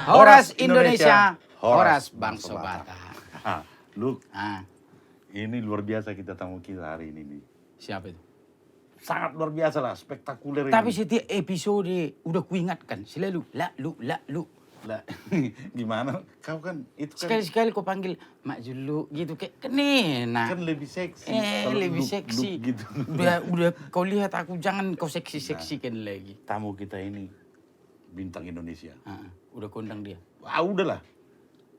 Horas Indonesia, Horas Bang Sobata. Lu, Ah, ini luar biasa kita tamu kita hari ini nih. siapa itu? Sangat luar biasa lah, spektakuler Tapi ini. setiap episode udah kuingatkan selalu lu. Lah, gimana? Kau kan itu kan Sekali-sekali kau panggil Mak Julu gitu kayak kenena. kan lebih seksi. Kalau Lebih look- seksi. look gitu. Udah kau lihat aku, jangan kau seksi-seksikan lagi. Tamu kita ini bintang Indonesia. Udah kondang dia. Wah, udahlah.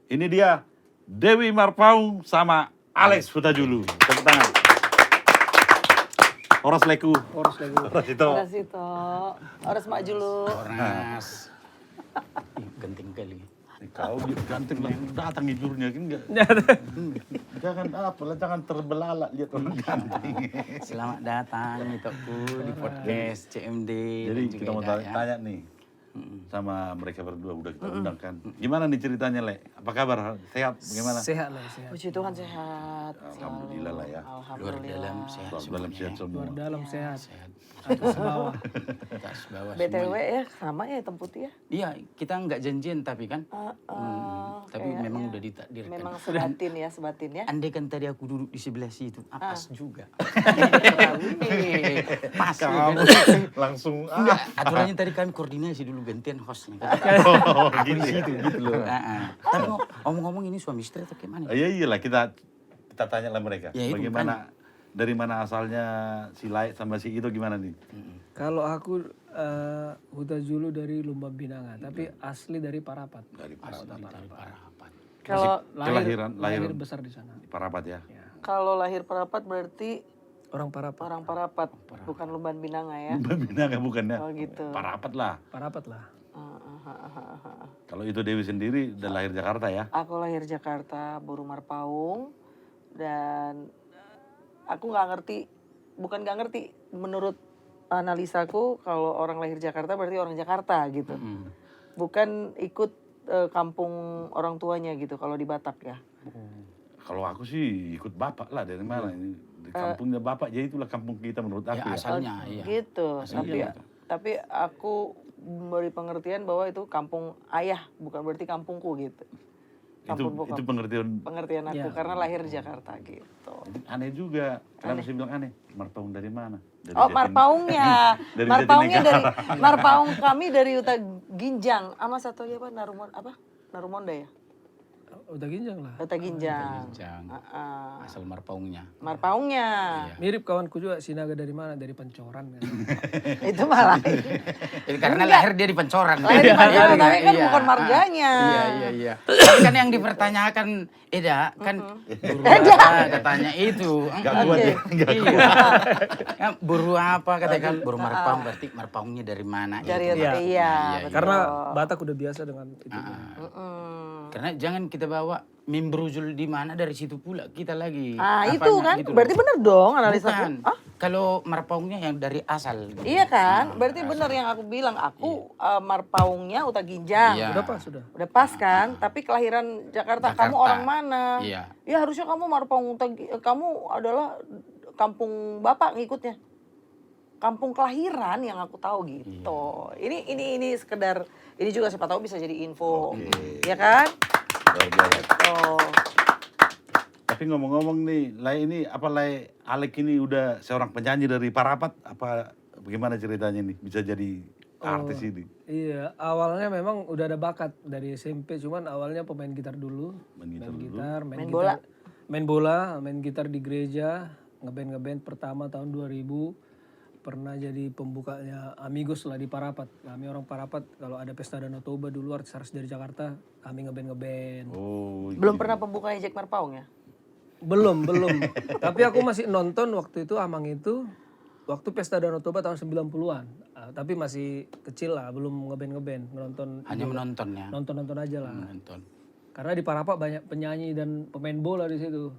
Ini dia Dewi Marpaung sama Alex Hutajulu. Tepuk tangan. Horas Leku. Horas Leku. Horas itu. Horas itu. Horas Mak Julu. Horas. Genting kali. Kau ganteng lah, datang hidurnya kan enggak. Jangan apa lah, jangan terbelalak lihat orang ganteng. Selamat datang di podcast CMD. Jadi dan juga kita mau Hidayah. tanya nih sama mereka berdua udah kita undang kan. Gimana nih ceritanya, Le? Apa kabar? Sehat? Bagaimana? Sehat lah, sehat. Puji Tuhan sehat. Alhamdulillah lah ya. Luar Alhamdulillah. dalam sehat Luar dalam sehat semua. Luar dalam sehat. Sehat. Atas bawah. Atas bawah BTW semuanya. ya sama ya hitam putih ya. Iya, kita nggak janjian tapi kan. Tapi kayaknya. memang udah ditakdirkan. Memang sebatin ya, sebatin ya. Andai kan tadi aku duduk di sebelah situ, pas juga. Pas Kamu kan? langsung Enggak, aturannya tadi kami koordinasi dulu gantian hostnya. Kan? oh, gini ya. Gitu loh. Tapi ngomong-ngomong ini suami istri atau gimana? Iya iyalah kita tanya lah mereka. Ya, itu Bagaimana dari mana asalnya si Lai sama si itu gimana nih? Kalau aku Hutajulu dari Lumba Binanga, tapi asli dari Parapat. Dari Parapat. Parapat. Kalau Kelahiran lahir besar di sana. di Parapat ya. kalau lahir Parapat berarti Orang Parapat. orang Parapat, bukan Lumban Binanga ya. Bina nggak bukan ya? Oh gitu. Parapat lah. Parapat lah. Kalau itu Dewi sendiri udah lahir Jakarta ya? Aku lahir Jakarta, Buru Marpaung, dan aku nggak ngerti, bukan nggak ngerti, menurut analisaku kalau orang lahir Jakarta berarti orang Jakarta gitu, bukan ikut kampung orang tuanya gitu kalau di Batak ya. Kalau aku sih ikut bapak lah dari mana ini? Di kampungnya bapak, jadi itulah kampung kita menurut Ya aku ya. asalnya, iya. Gitu, Asalnya tapi aku beri pengertian bahwa itu kampung ayah, bukan berarti kampungku gitu. Kampung bokap. Itu Pengertian aku Ya. karena lahir di Jakarta gitu. aneh juga. Kenapa saya bilang aneh? Marpaung dari mana? Dari Oh, Marpaungnya. Dari Marpaungnya dari Jatinegara. Marpaung kami dari Uta Ginjang. Sama satu lagi apa? Narumonda ya? Udah ginjang lah. Uta Ginjang. Ginjang. Heeh. Asal Marpaungnya. Marpaungnya. Mirip kawanku juga, Sinaga dari mana? Dari Pancoran kan. Itu malah. Jadi karena lahir dia di Pancoran. Lahir di Pancoran, tapi kan Iya. bukan marganya. Iya. Tapi kan yang dipertanyakan Eda kan buru apa katanya itu. Gak kuat ya? Gak Iya. kuat. Ya, buru apa katakan buru Marpaung, berarti Marpaungnya dari mana? Dari Itu. iya. betul. Karena Batak udah biasa dengan itu. Karena jangan kita bawa mim berujul di mana, dari situ pula kita lagi. Itu apanya kan, gitu loh. berarti bener dong analisaku. Bukan. Kalau Marpaungnya yang dari asal. Gitu. Iya kan, berarti bener yang aku bilang. Aku Marpaungnya Uta Ginjang. Iya. Udah pas, sudah. Udah pas kan, tapi kelahiran Jakarta, kamu Jakarta. orang mana? Iya. Ya harusnya kamu Marpaung kamu adalah kampung bapak ngikutnya. Kampung kelahiran yang aku tahu gitu. Ini sekedar, ini juga siapa tahu bisa jadi info. Ya kan? Luar biasa. Oh. Tapi ngomong-ngomong nih, Lai ini apa Lai Alek ini udah seorang penyanyi dari Parapat? Apa bagaimana ceritanya nih bisa jadi artis ini? Iya, awalnya memang udah ada bakat dari SMP, cuman awalnya pemain gitar dulu. Main gitar dulu. Main gitar- bola. Main bola, main gitar di gereja, ngeband pertama tahun 2000. Pernah jadi pembukanya Amigos lah di Parapat. Kami orang Parapat kalau ada pesta Danau Toba dulu artis-artis dari Jakarta, kami ngeband. Oh, Belum pernah pembukanya Jack Marpaung ya? Belum. Tapi aku masih nonton waktu itu Amang itu waktu pesta Danau Toba tahun 90-an. Tapi masih kecil lah, belum ngeband. Nonton Hanya menontonnya. nonton aja lah. Menonton. Karena di Parapat banyak penyanyi dan pemain bola di situ.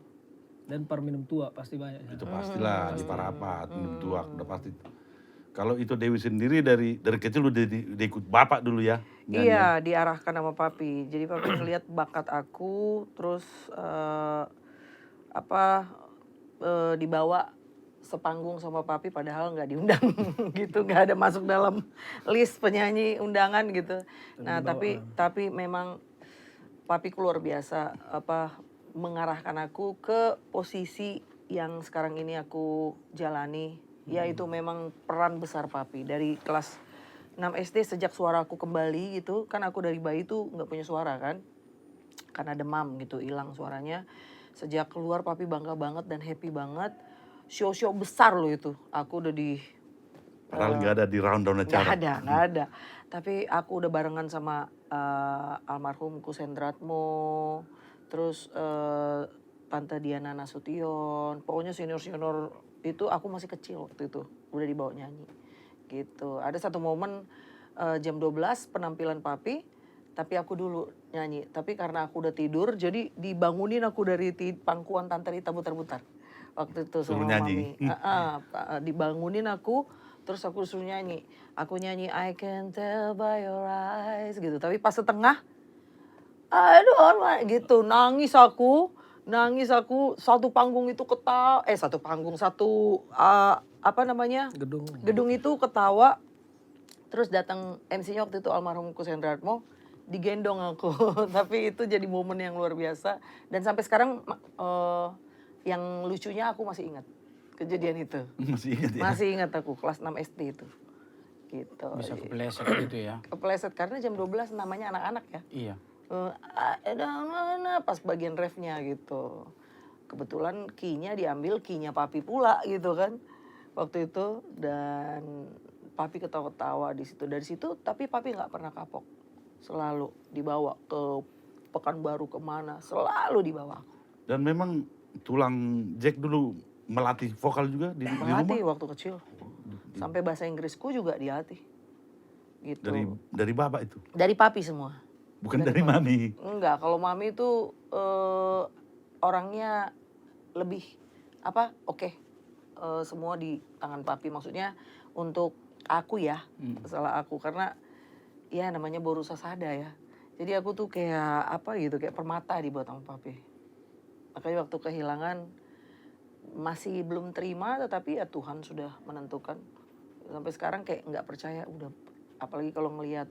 Dan minum tua pasti banyak. itu pastilah di Parapat, minum tua udah pasti. Kalau itu Dewi sendiri dari kecil udah ikut bapak dulu ya? Iya, diarahkan sama papi. Jadi papi ngeliat bakat aku, terus dibawa sepanggung sama Papi padahal nggak diundang gitu, nggak ada masuk dalam list penyanyi undangan gitu. Nah tapi memang Papi luar biasa mengarahkan aku ke posisi yang sekarang ini aku jalani, yaitu memang peran besar Papi dari kelas 6 SD sejak suara aku kembali gitu, kan aku dari bayi tuh nggak punya suara kan, karena demam gitu, hilang suaranya. Sejak keluar Papi bangga banget dan happy banget. Show-show besar loh itu. Aku udah di... Padahal nggak ada di rundown acara. Nggak ada. Tapi aku udah barengan sama almarhum Kusendratmo, terus Tante Diana Nasution. Pokoknya senior-senior itu aku masih kecil waktu itu. Udah dibawa nyanyi. Gitu. Ada satu momen jam 12 penampilan Papi, tapi aku dulu nyanyi. Tapi karena aku udah tidur, jadi dibangunin aku dari pangkuan Tante Rita butar-butar. Waktu itu sama Mami. Dibangunin aku, terus aku suruh nyanyi. Aku nyanyi I can tell by your eyes gitu. Tapi pas setengah, aduh gitu, nangis aku. Satu panggung itu gedung itu ketawa. Terus datang MC-nya waktu itu almarhum Kusendratmo, digendong aku. Tapi itu jadi momen yang luar biasa. Dan sampai sekarang yang lucunya aku masih ingat kejadian itu. Masih ingat ya? Masih ingat aku, kelas 6 SD itu. Gitu. Bisa kepleset gitu ya. Kepleset karena jam 12 namanya anak-anak ya. Iya. Ada mana pas bagian refnya gitu. Kebetulan key-nya diambil key-nya Papi pula gitu kan. Waktu itu dan Papi ketawa-ketawa di situ. Dari situ tapi Papi nggak pernah kapok. Selalu dibawa ke Pekanbaru kemana, selalu dibawa aku. Dan memang tulang Jack dulu melatih vokal juga di rumah? Melatih waktu kecil. Sampai bahasa Inggrisku juga dilatih. Gitu. Dari bapak itu? Dari Papi semua. Bukan dari mami? Enggak, kalau Mami itu orangnya lebih oke. Semua di tangan Papi. Maksudnya untuk aku ya, salah aku. Karena ya namanya boru sasada ya. Jadi aku tuh kayak kayak permata dibuat sama Papi. Makanya waktu kehilangan masih belum terima, tetapi ya Tuhan sudah menentukan. Sampai sekarang kayak nggak percaya udah, apalagi kalau ngelihat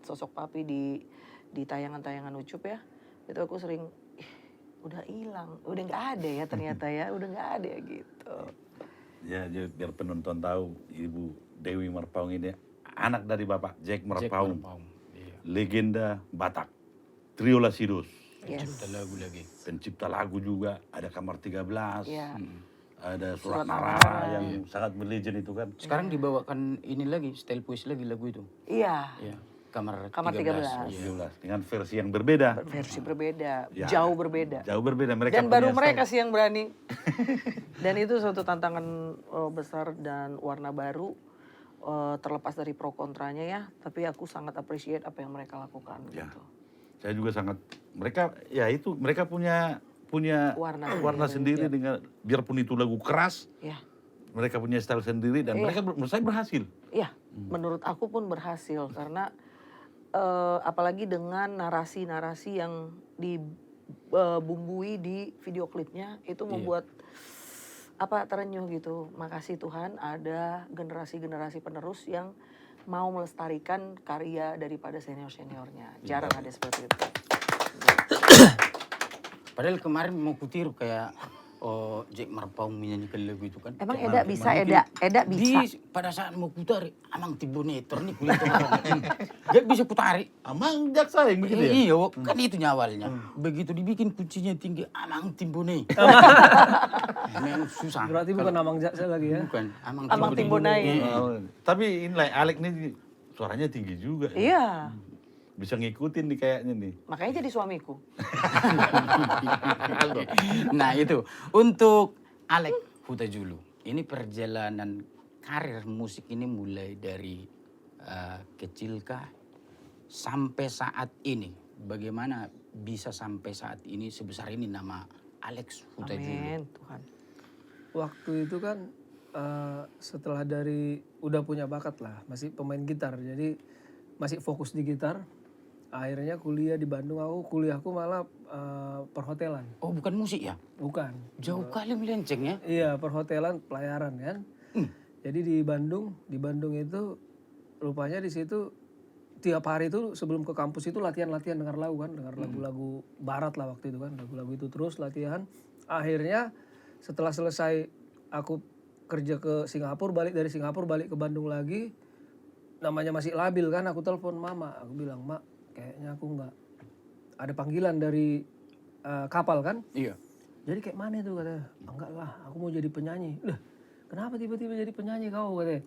sosok Papi di tayangan-tayangan Ucup ya, itu aku sering udah hilang, udah nggak ada ya ternyata ya, udah nggak ada gitu. Ya, biar penonton tahu Ibu Dewi Marpaung ini anak dari Bapak Jack Marpaung. Iya. Legenda Batak, Trio Lasidos. Pencipta lagu lagi. Pencipta lagu juga, ada Kamar 13. Ya. Ada Surat Surat Nara Nara. yang sangat berlegend itu kan. Sekarang dibawakan ini lagi, style puisi lagi lagu itu. Iya. Iya. Kamar 13. 13. Iya. 17 dengan versi yang berbeda. Versi berbeda, Ya. jauh berbeda. Jauh berbeda mereka. Dan baru punya mereka style. sih yang berani. Dan itu suatu tantangan besar dan warna baru, terlepas dari pro kontranya ya. Tapi aku sangat appreciate apa yang mereka lakukan. Ya. Gitu. Saya juga sangat, mereka punya warna sendiri dengan, biarpun itu lagu keras, Ya. mereka punya style sendiri dan mereka menurut saya berhasil. Iya, menurut aku pun berhasil karena apalagi dengan narasi-narasi yang dibumbui di video klipnya itu membuat terenyuh gitu. Makasih Tuhan ada generasi-generasi penerus yang mau melestarikan karya daripada senior-seniornya. Jarang ada seperti itu. Padahal kemarin mau kutiru kayak Jack Marpaung menyanyikan lagu itu kan. Emang Kayak Eda bisa, mungkin Eda bisa. pada saat mau putari, amang tiboneter nih kulit orang. Gak bisa putari. Amang jaksa yang begitu ya? Iya, kan itu awalnya. Begitu dibikin kuncinya tinggi, amang timbone. Memang susah. Berarti bukan Amang Jaksa lagi ya? Bukan, Amang Timbonai. Tapi ini Alek ini suaranya tinggi juga. Ya. Iya, Bisa ngikutin nih kayaknya nih. makanya jadi suamiku. Nah itu, untuk Alek Huta-Julu. Ini perjalanan karir musik ini mulai dari kecil kah sampai saat ini. Bagaimana bisa sampai saat ini sebesar ini nama Alex Huta-Julu? Amin, Tuhan. Waktu itu kan setelah udah punya bakat lah, masih pemain gitar, jadi masih fokus di gitar. Akhirnya kuliah di Bandung, kuliahku malah perhotelan. Oh, bukan musik ya? Bukan. Jauh kali melenceng ya. Iya, perhotelan pelayaran kan. Jadi di Bandung itu rupanya di situ tiap hari itu sebelum ke kampus itu latihan dengar lagu kan, dengar lagu-lagu barat lah waktu itu kan, lagu-lagu itu terus latihan. Akhirnya setelah selesai aku kerja ke Singapura, balik dari Singapura balik ke Bandung lagi, namanya masih labil kan, aku telepon mama, aku bilang, "Mak, kayaknya aku nggak ada panggilan dari kapal kan." Iya. Jadi kayak mana itu katanya? "Enggak lah, aku mau jadi penyanyi." Lah, kenapa tiba-tiba jadi penyanyi kau katanya?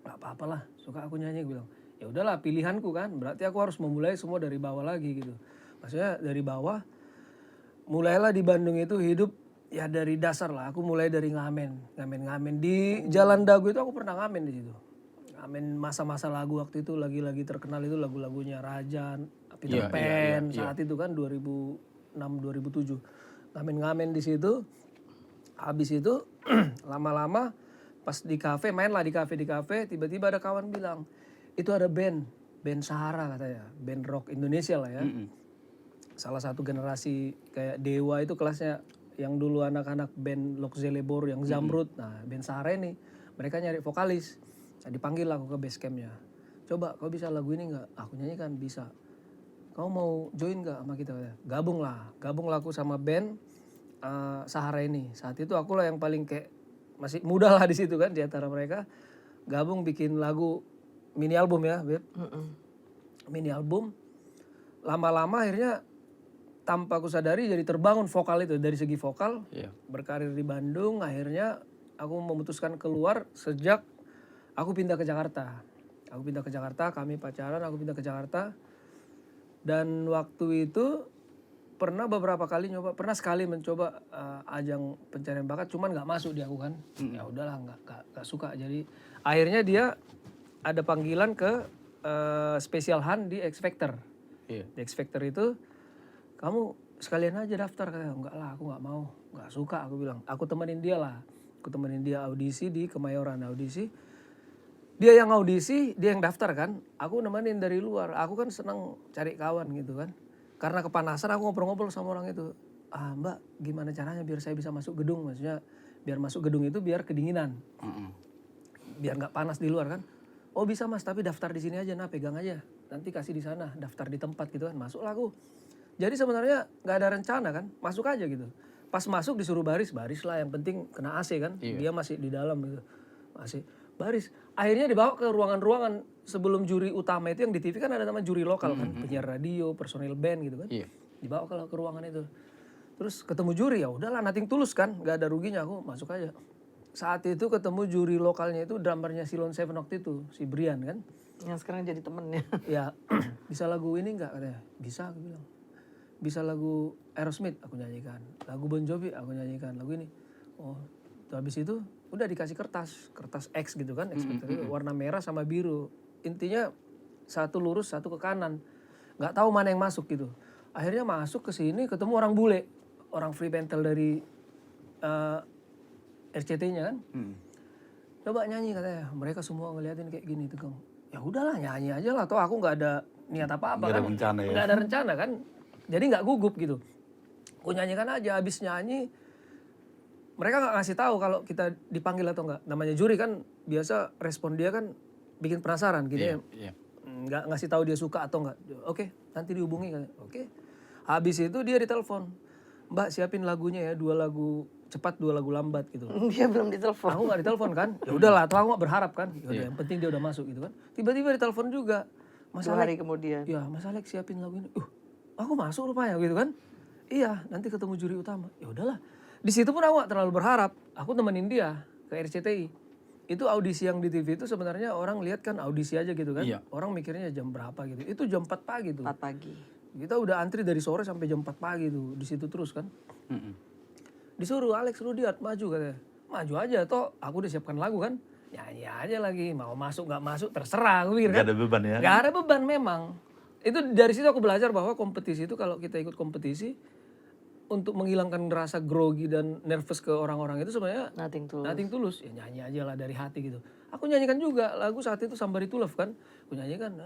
"Nggak apa-apalah, suka aku nyanyi." Gue bilang, "Ya udahlah, pilihanku kan, berarti aku harus memulai semua dari bawah lagi gitu." Maksudnya dari bawah, mulailah di Bandung itu hidup ya dari dasar lah. Aku mulai dari ngamen di Jalan Dago itu aku pernah ngamen di situ. Ngamen masa-masa lagu waktu itu lagi terkenal itu lagu-lagunya Rajan, Peter Pan saat itu kan 2006 2007. Ngamen di situ. Habis itu lama-lama pas di kafe, mainlah di kafe tiba-tiba ada kawan bilang, "Itu ada band Sahara," katanya, band rock Indonesia lah ya. Salah satu generasi kayak Dewa itu kelasnya, yang dulu anak-anak band Lokzelebor yang Zamrud. Nah, band Sahara ini mereka nyari vokalis. Nah, dipanggil aku ke base campnya. "Coba kau bisa lagu ini nggak?" Aku nyanyikan, "Bisa." "Kau mau join nggak sama kita?" Gabung lah aku sama band Sahara ini. Saat itu aku lah yang paling kayak masih muda lah di situ kan di antara mereka. Gabung bikin lagu mini album ya, Beb. Mini album. Lama-lama akhirnya tanpa aku sadari jadi terbangun vokal itu dari segi vokal. Berkarir di Bandung, akhirnya aku memutuskan keluar sejak aku pindah ke Jakarta. Kami pacaran, aku pindah ke Jakarta. Dan waktu itu pernah sekali mencoba ajang pencarian bakat, cuman nggak masuk di aku kan. Ya udahlah, nggak suka. Jadi akhirnya dia ada panggilan ke Special Han di X Factor. Di X Factor itu, "Kamu sekalian aja daftar." Katanya, "Enggak lah, aku nggak mau, nggak suka." Aku bilang, "Aku temenin dia lah." Aku temenin dia audisi di Kemayoran, Dia yang audisi, dia yang daftar kan. Aku nemenin dari luar. Aku kan senang cari kawan gitu kan. Karena kepanasan aku ngobrol-ngobrol sama orang itu. "Mbak, gimana caranya biar saya bisa masuk gedung?" Maksudnya biar masuk gedung itu biar kedinginan. Biar nggak panas di luar kan. "Oh bisa Mas, tapi daftar di sini aja, pegang aja. Nanti kasih di sana, daftar di tempat gitu kan." Masuklah aku. Jadi sebenarnya nggak ada rencana kan, masuk aja gitu. Pas masuk disuruh baris lah, yang penting kena AC kan. Dia masih di dalam gitu. Masih baris. Akhirnya dibawa ke ruangan-ruangan sebelum juri utama itu yang di TV kan ada nama juri lokal kan, penyiar radio, personil band gitu kan. Dibawa ke ruangan itu. Terus ketemu juri, ya udahlah, nothing tulus kan, nggak ada ruginya, aku masuk aja. Saat itu ketemu juri lokalnya itu drummernya Silon Seven waktu itu, si Brian kan. Yang sekarang jadi temennya. Ya, "Bisa lagu ini nggak?" Katanya. "Bisa," aku bilang. "Bisa lagu Aerosmith?" Aku nyanyikan. "Lagu Bon Jovi?" Aku nyanyikan. "Lagu ini." Oh, habis itu udah dikasih kertas X gitu kan, X Factor itu warna merah sama biru. Intinya satu lurus, satu ke kanan. Nggak tahu mana yang masuk gitu. Akhirnya masuk ke sini ketemu orang bule, orang free pentel dari RCT-nya kan. "Coba nyanyi," katanya. Mereka semua ngeliatin kayak gini tegang. Ya udahlah, nyanyi aja lah, toh aku nggak ada niat apa-apa kan. Nggak ada rencana kan. Jadi nggak gugup gitu. Aku nyanyikan aja, habis nyanyi mereka nggak ngasih tahu kalau kita dipanggil atau nggak. Namanya juri kan biasa respon dia kan bikin penasaran gitu ya. Nggak ngasih tahu dia suka atau nggak. "Oke, nanti dihubungi." Oke. Habis itu dia ditelepon. "Mbak, siapin lagunya ya, 2 lagu cepat, 2 lagu lambat," gitu. Dia belum ditelepon. Aku nggak ditelepon kan. Ya udahlah, atau aku nggak berharap kan. Yaudah, yang penting dia udah masuk gitu kan. Tiba-tiba ditelepon juga. "Mas 2 hari Alek." kemudian. Ya, "Mas Alek siapin lagu ini." Aku masuk rupanya gitu kan. "Iya, nanti ketemu juri utama." Ya udahlah. Di situ pun aku gak terlalu berharap. Aku temenin dia ke RCTI. Itu audisi yang di TV itu sebenarnya orang lihat kan audisi aja gitu kan. Orang mikirnya jam berapa gitu. Itu jam 4 pagi tuh. 4 pagi. Kita udah antri dari sore sampai jam 4 pagi tuh. Di situ terus kan. Disuruh, "Alex Rudiat maju," katanya. Maju aja toh, aku udah siapkan lagu kan. Nyanyi aja lagi, mau masuk gak masuk terserah aku pikir kan. Gak ada beban ya? Gak ada beban memang. Itu dari situ aku belajar bahwa kompetisi itu, kalau kita ikut kompetisi, untuk menghilangkan rasa grogi dan nervous ke orang-orang itu sebenarnya nothing tulus. Ya nyanyi aja lah dari hati gitu. Aku nyanyikan juga lagu saat itu Somebody to Love kan. Aku nyanyikan.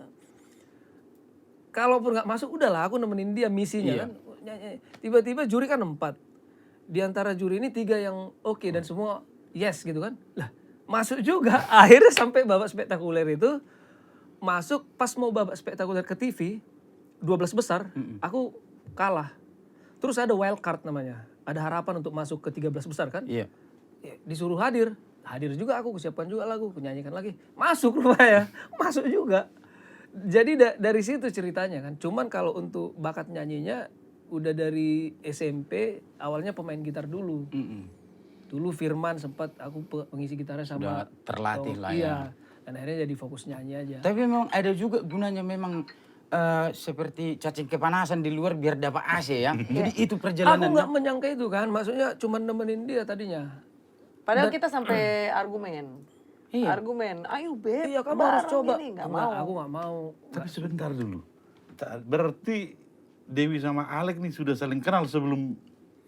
kalaupun nggak masuk udahlah aku nemenin dia misinya kan. Nyanyi. Tiba-tiba juri kan 4. Di antara juri ini 3 yang oke dan semua yes gitu kan. Lah masuk juga. Akhirnya sampai babak spektakuler itu masuk pas mau babak spektakuler ke TV 12 besar aku kalah. Terus ada wild card namanya. Ada harapan untuk masuk ke 13 besar kan. Iya. Ya, disuruh hadir juga aku siapkan juga lagu, penyanyikan lagi, masuk rupanya, masuk juga. Jadi dari situ ceritanya kan. Cuman kalau untuk bakat nyanyinya udah dari SMP, awalnya pemain gitar dulu. Dulu Firman sempat aku pengisi gitarnya sama. Udah terlatih lah ya. Iya. Dan akhirnya jadi fokus nyanyi aja. Tapi memang ada juga gunanya memang seperti cacing kepanasan di luar biar dapat AC ya. Jadi itu Aku perjalanan. nggak menyangka itu kan, maksudnya cuman nemenin dia tadinya. Padahal kita sampai argumen. Iya. Argumen, ayo Beb, Iya kamu harus bareng coba. ini. Nggak Enggak, mau. aku nggak mau. Tapi sebentar dulu. Berarti Dewi sama Alek nih sudah saling kenal sebelum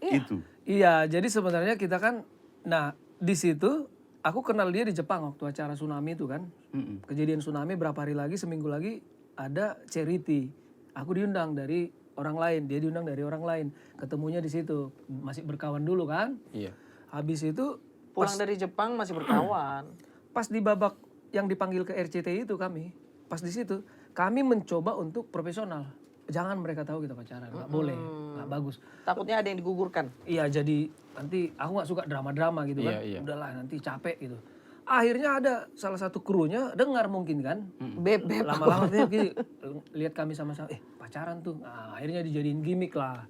itu. Iya, jadi sebenarnya kita kan, nah di situ aku kenal dia di Jepang waktu acara tsunami itu kan. Kejadian tsunami berapa hari lagi, seminggu lagi ada charity. Aku diundang dari orang lain, dia diundang dari orang lain. Ketemunya di situ, masih berkawan dulu kan. Iya. Habis itu Pulang dari Jepang masih berkawan. pas di babak yang dipanggil ke RCTI itu kami, pas di situ kami mencoba untuk profesional. Jangan mereka tahu kita pacaran, nggak boleh, nggak bagus. Takutnya ada yang digugurkan. Iya jadi nanti aku nggak suka drama-drama gitu kan. Iya, iya. Udahlah nanti capek gitu. Akhirnya ada salah satu krunya dengar mungkin kan. Beb. Lama-lama dia gini, lihat kami sama-sama, pacaran tuh. Nah, akhirnya dijadiin gimmick lah.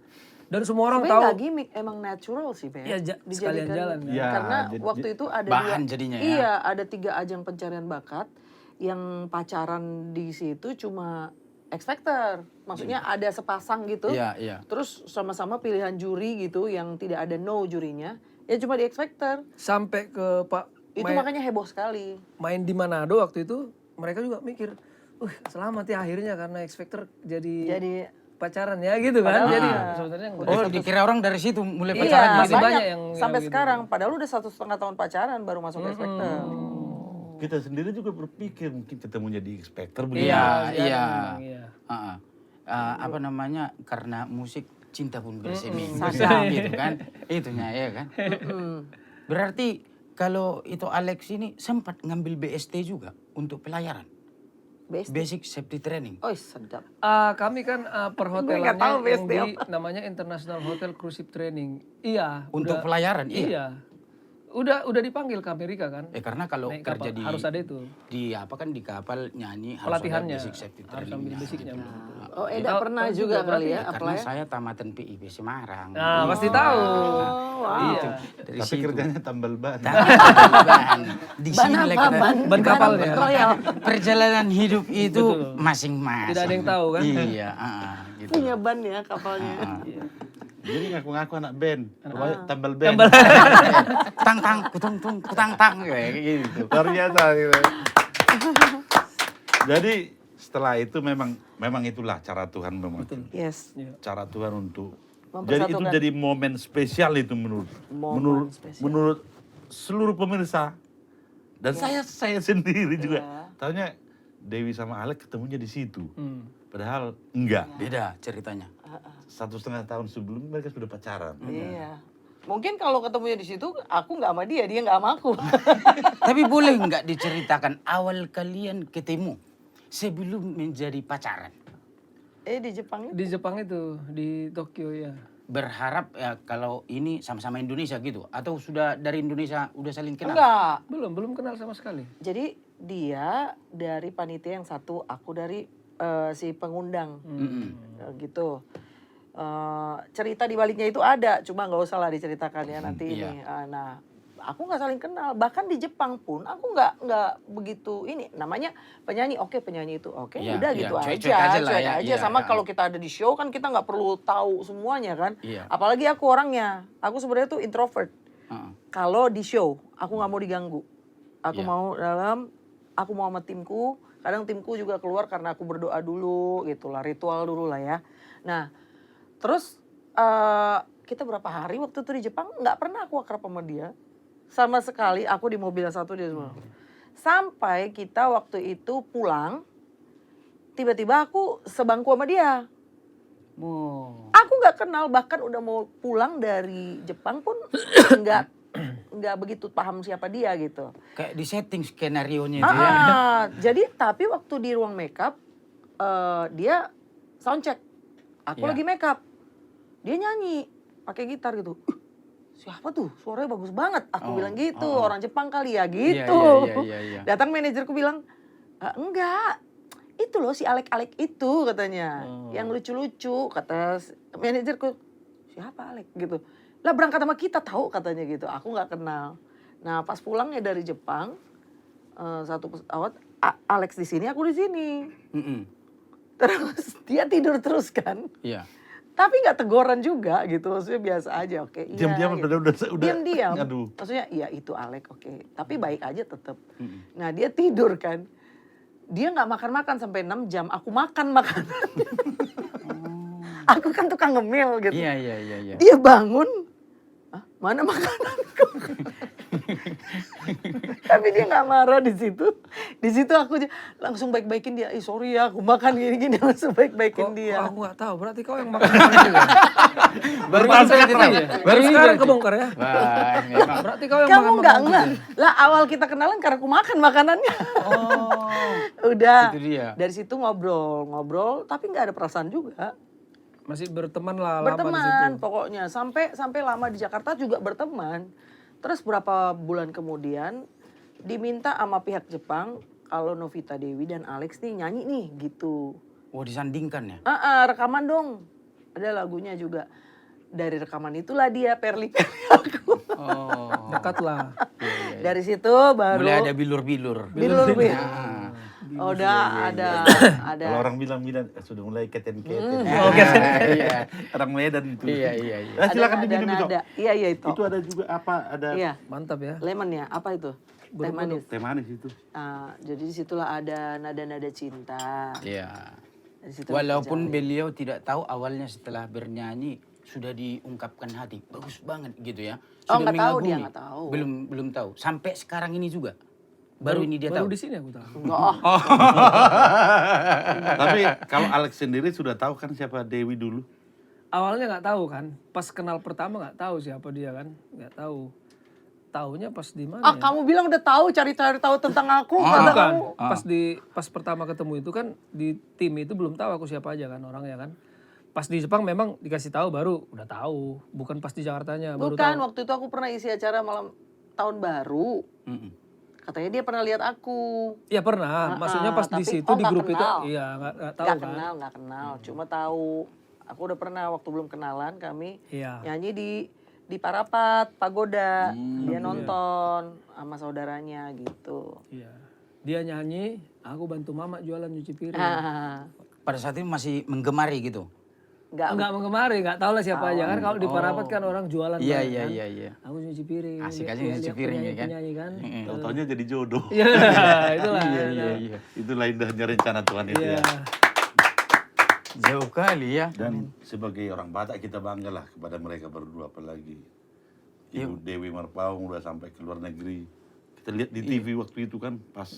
Dan semua orang Sebenarnya tahu. nggak gimmick, emang natural sih Beb. Iya, sekalian jalan kan. Ya, Karena jadi- waktu itu ada bahan 2, jadinya ya. Iya, ada 3 ajang pencarian bakat. Yang pacaran di situ cuma X Factor. Maksudnya ada sepasang gitu. Iya, iya. Terus sama-sama pilihan juri gitu yang tidak ada no jurinya. Ya cuma di X Factor. Sampai ke Pak Itu makanya heboh sekali. main di Manado waktu itu, mereka juga mikir, selamat ya akhirnya karena X Factor jadi pacaran ya gitu kan. Padahal- Jadi sebenarnya enggak. Oh, dikira orang dari situ mulai Iya, pacaran masih gitu. banyak yang sampai gitu. sekarang. Padahal udah 1,5 tahun pacaran baru masuk X Factor. Kita sendiri juga berpikir mungkin ketemunya di Inspector begitu. Iya, Iya, iya. memang, iya. Heeh. Apa namanya? Karena musik cinta pun bersemi. Sadar. Gitu kan. Itunya ya kan. Berarti kalau itu Alex ini sempat ngambil BST juga untuk pelayaran. BST. Basic Safety Training. Oh sedap. Kami kan nggak perhotelannya tahu yang BST di namanya International Hotel Cruise Ship Training. Iya. Untuk udah- pelayaran, iya. Iya. Udah dipanggil ke Amerika kan. Karena kalau Naik kerja kapal, di harus ada itu. di apa kan di kapal nyanyi harus ada Pelatihannya basic safety harus training. ambil basicnya. Oh Eda pernah tahu juga juga kali ya Karena apply. saya tamatan PIB Semarang. Nah, pasti tahu. Itu dari Tapi situ. kerjanya tambal ban. Bahan. Di Ban sini apa? lah kita. Ban kapalnya. Royal. Perjalanan hidup itu masing-masing. Tidak ada yang tahu kan? Iya, gitu. Punya ban ya kapalnya. Jadi ngaku-ngaku anak band. Rupanya tambal ban. Tang tang kutang tang kayak gitu. Luar biasa gitu. Jadi setelah itu memang itulah cara Tuhan memang. Yes. Cara Tuhan untuk Mempersatukan. jadi itu jadi momen spesial itu Momen spesial. menurut seluruh pemirsa dan saya sendiri juga. Taunya Dewi sama Alek ketemunya di situ. Padahal enggak. Beda ceritanya. 1,5 tahun sebelum mereka sudah pacaran. Iya. Mungkin kalau ketemunya di situ, aku nggak sama dia nggak sama aku. Tapi boleh nggak diceritakan awal kalian ketemu sebelum menjadi pacaran? Di Jepang itu. Di Jepang itu, di Tokyo ya. Berharap ya kalau ini sama-sama Indonesia gitu atau sudah dari Indonesia udah saling kenal? Enggak. Belum kenal sama sekali. Jadi dia dari panitia yang satu, aku dari si pengundang. Gitu. Cerita di baliknya itu ada, cuma nggak usah lah diceritakan ya nanti iya. ini. Nah, aku nggak saling kenal. Bahkan di Jepang pun aku nggak begitu ini. Namanya penyanyi, oke penyanyi itu oke, Iya, udah iya, gitu cuek-cuek aja lah cuek ya, aja. iya, Sama iya. kalau kita ada di show kan kita nggak perlu tahu semuanya kan. Iya. Apalagi aku orangnya, aku sebenarnya tuh introvert. Heeh. Kalau di show, aku nggak mau diganggu. Aku Iya. mau aku mau sama timku. Kadang timku juga keluar karena aku berdoa dulu, gitulah ritual dulu lah ya. Nah, terus kita berapa hari waktu itu di Jepang nggak pernah aku akrab sama dia, sama sekali. Aku di mobil yang satu dia semua. Sampai kita waktu itu pulang, tiba-tiba aku sebangku sama dia. Oh. Aku nggak kenal, bahkan udah mau pulang dari Jepang pun nggak begitu paham siapa dia gitu. Kayak di setting skenario-nya itu ya. Jadi tapi waktu di ruang makeup dia soundcheck, aku Iya. lagi makeup, dia nyanyi pakai gitar gitu. Siapa tuh? Suaranya bagus banget. Aku bilang gitu, orang Jepang kali ya gitu. Iya. Datang manajerku bilang, enggak. Itu loh si Alek-Alek itu katanya. Yang lucu-lucu kata manajerku. Siapa Alek gitu. Lah berangkat sama kita tahu katanya gitu. Aku nggak kenal. Nah pas pulangnya dari Jepang satu pesawat Alex di sini aku di sini. Terus dia tidur terus kan. Iya. Tapi nggak teguran juga gitu. Maksudnya biasa aja. Oke. Iya, Diam-diam gitu. udah. Diam-diam. Aduh. Maksudnya iya itu Alek oke. Tapi baik aja tetap. Nah dia tidur kan. Dia nggak makan-makan sampai 6 jam. Aku makan makanan. Aku kan tukang ngemil gitu. Iya. Dia bangun. Hah, mana makananku? Tapi dia nggak marah di situ. Di situ aku langsung baik-baikin dia. Sorry ya, aku makan gini-gini langsung baik-baikin dia. Aku nggak tahu, berarti kau yang makan juga. Baru sekarang ya? Baru sekarang itu. kebongkar ya? Wah, memang. Berarti kau yang Kamu makan nggak makanan enggak? juga. Lah awal kita kenalan karena aku makan makanannya. Oh. Udah. Itu dia. Dari situ ngobrol, tapi nggak ada perasaan juga. Masih berteman lah lama di situ. Berteman pokoknya sampai lama di Jakarta juga berteman. Terus berapa bulan kemudian diminta sama pihak Jepang kalau Novita Dewi dan Alex nih nyanyi nih gitu. Oh, disandingkan ya? Rekaman dong. Ada lagunya juga. Dari rekaman itulah dia perli aku. Oh. Dekat lah. Dari situ baru Mulai ada bilur-bilur. bilur. Nah. Udah ada Kalau orang bilang sudah mulai keten-keten. Iya. Orang Medan itu. Iya. Silakan ada diminum itu. nada. Iya itu. Itu ada juga apa? Ada Iya, Mantap ya. lemon ya. Apa itu? Teh manis. teh manis itu. Jadi disitulah ada nada-nada cinta. Iya. Di situ Walaupun beliau tidak tahu awalnya setelah bernyanyi sudah diungkapkan hati. Bagus banget gitu ya. Oh, Sudah nggak tahu, dia mengagumi. nggak tahu. Belum tahu. Sampai sekarang ini juga. Baru ini dia Baru tahu. di sini aku tahu. enggak. Tapi kalau Alex sendiri sudah tahu kan siapa Dewi dulu? Awalnya nggak tahu kan. Pas kenal pertama nggak tahu siapa dia kan. Nggak tahu. Taunya pas di mana ya? Kamu bilang udah tahu cari tahu tentang aku. kata Bukan. kamu. Pas pertama ketemu itu kan di tim itu belum tahu aku siapa aja kan orangnya kan. Pas di Jepang memang dikasih tahu baru udah tahu. Bukan pas di Jakartanya baru Bukan, tahu. waktu itu aku pernah isi acara malam tahun baru. Katanya dia pernah lihat aku. Ya pernah. Maksudnya pas di tapi- situ di nggak grup itu kenal. iya nggak tahu Nggak kan. nggak kenal. Cuma tahu. Aku udah pernah waktu belum kenalan kami Iya. nyanyi di Parapat, Pagoda. Dia nonton sama saudaranya gitu. Iya. Dia nyanyi, aku bantu mama jualan nyuci piring. Pada saat itu masih menggemari gitu. Enggak mengemari, enggak tahu lah siapa aja kan. Kalau di Parapat kan orang jualan Iya, banyak iya, kan. iya, iya. Aku nyuci piring. Asik aja lihat- nyuci lihat piring ya kan. penyanyi kan. Tahu-taunya jadi jodoh. Iya, itulah. Iya. Itulah indahnya rencana Tuhan itu Iya. ya. Jauh kali ya. Dan sebagai orang Batak kita banggalah kepada mereka berdua, apalagi Ibu Dewi Marpaung udah sampai ke luar negeri. Kita lihat di TV waktu itu kan pas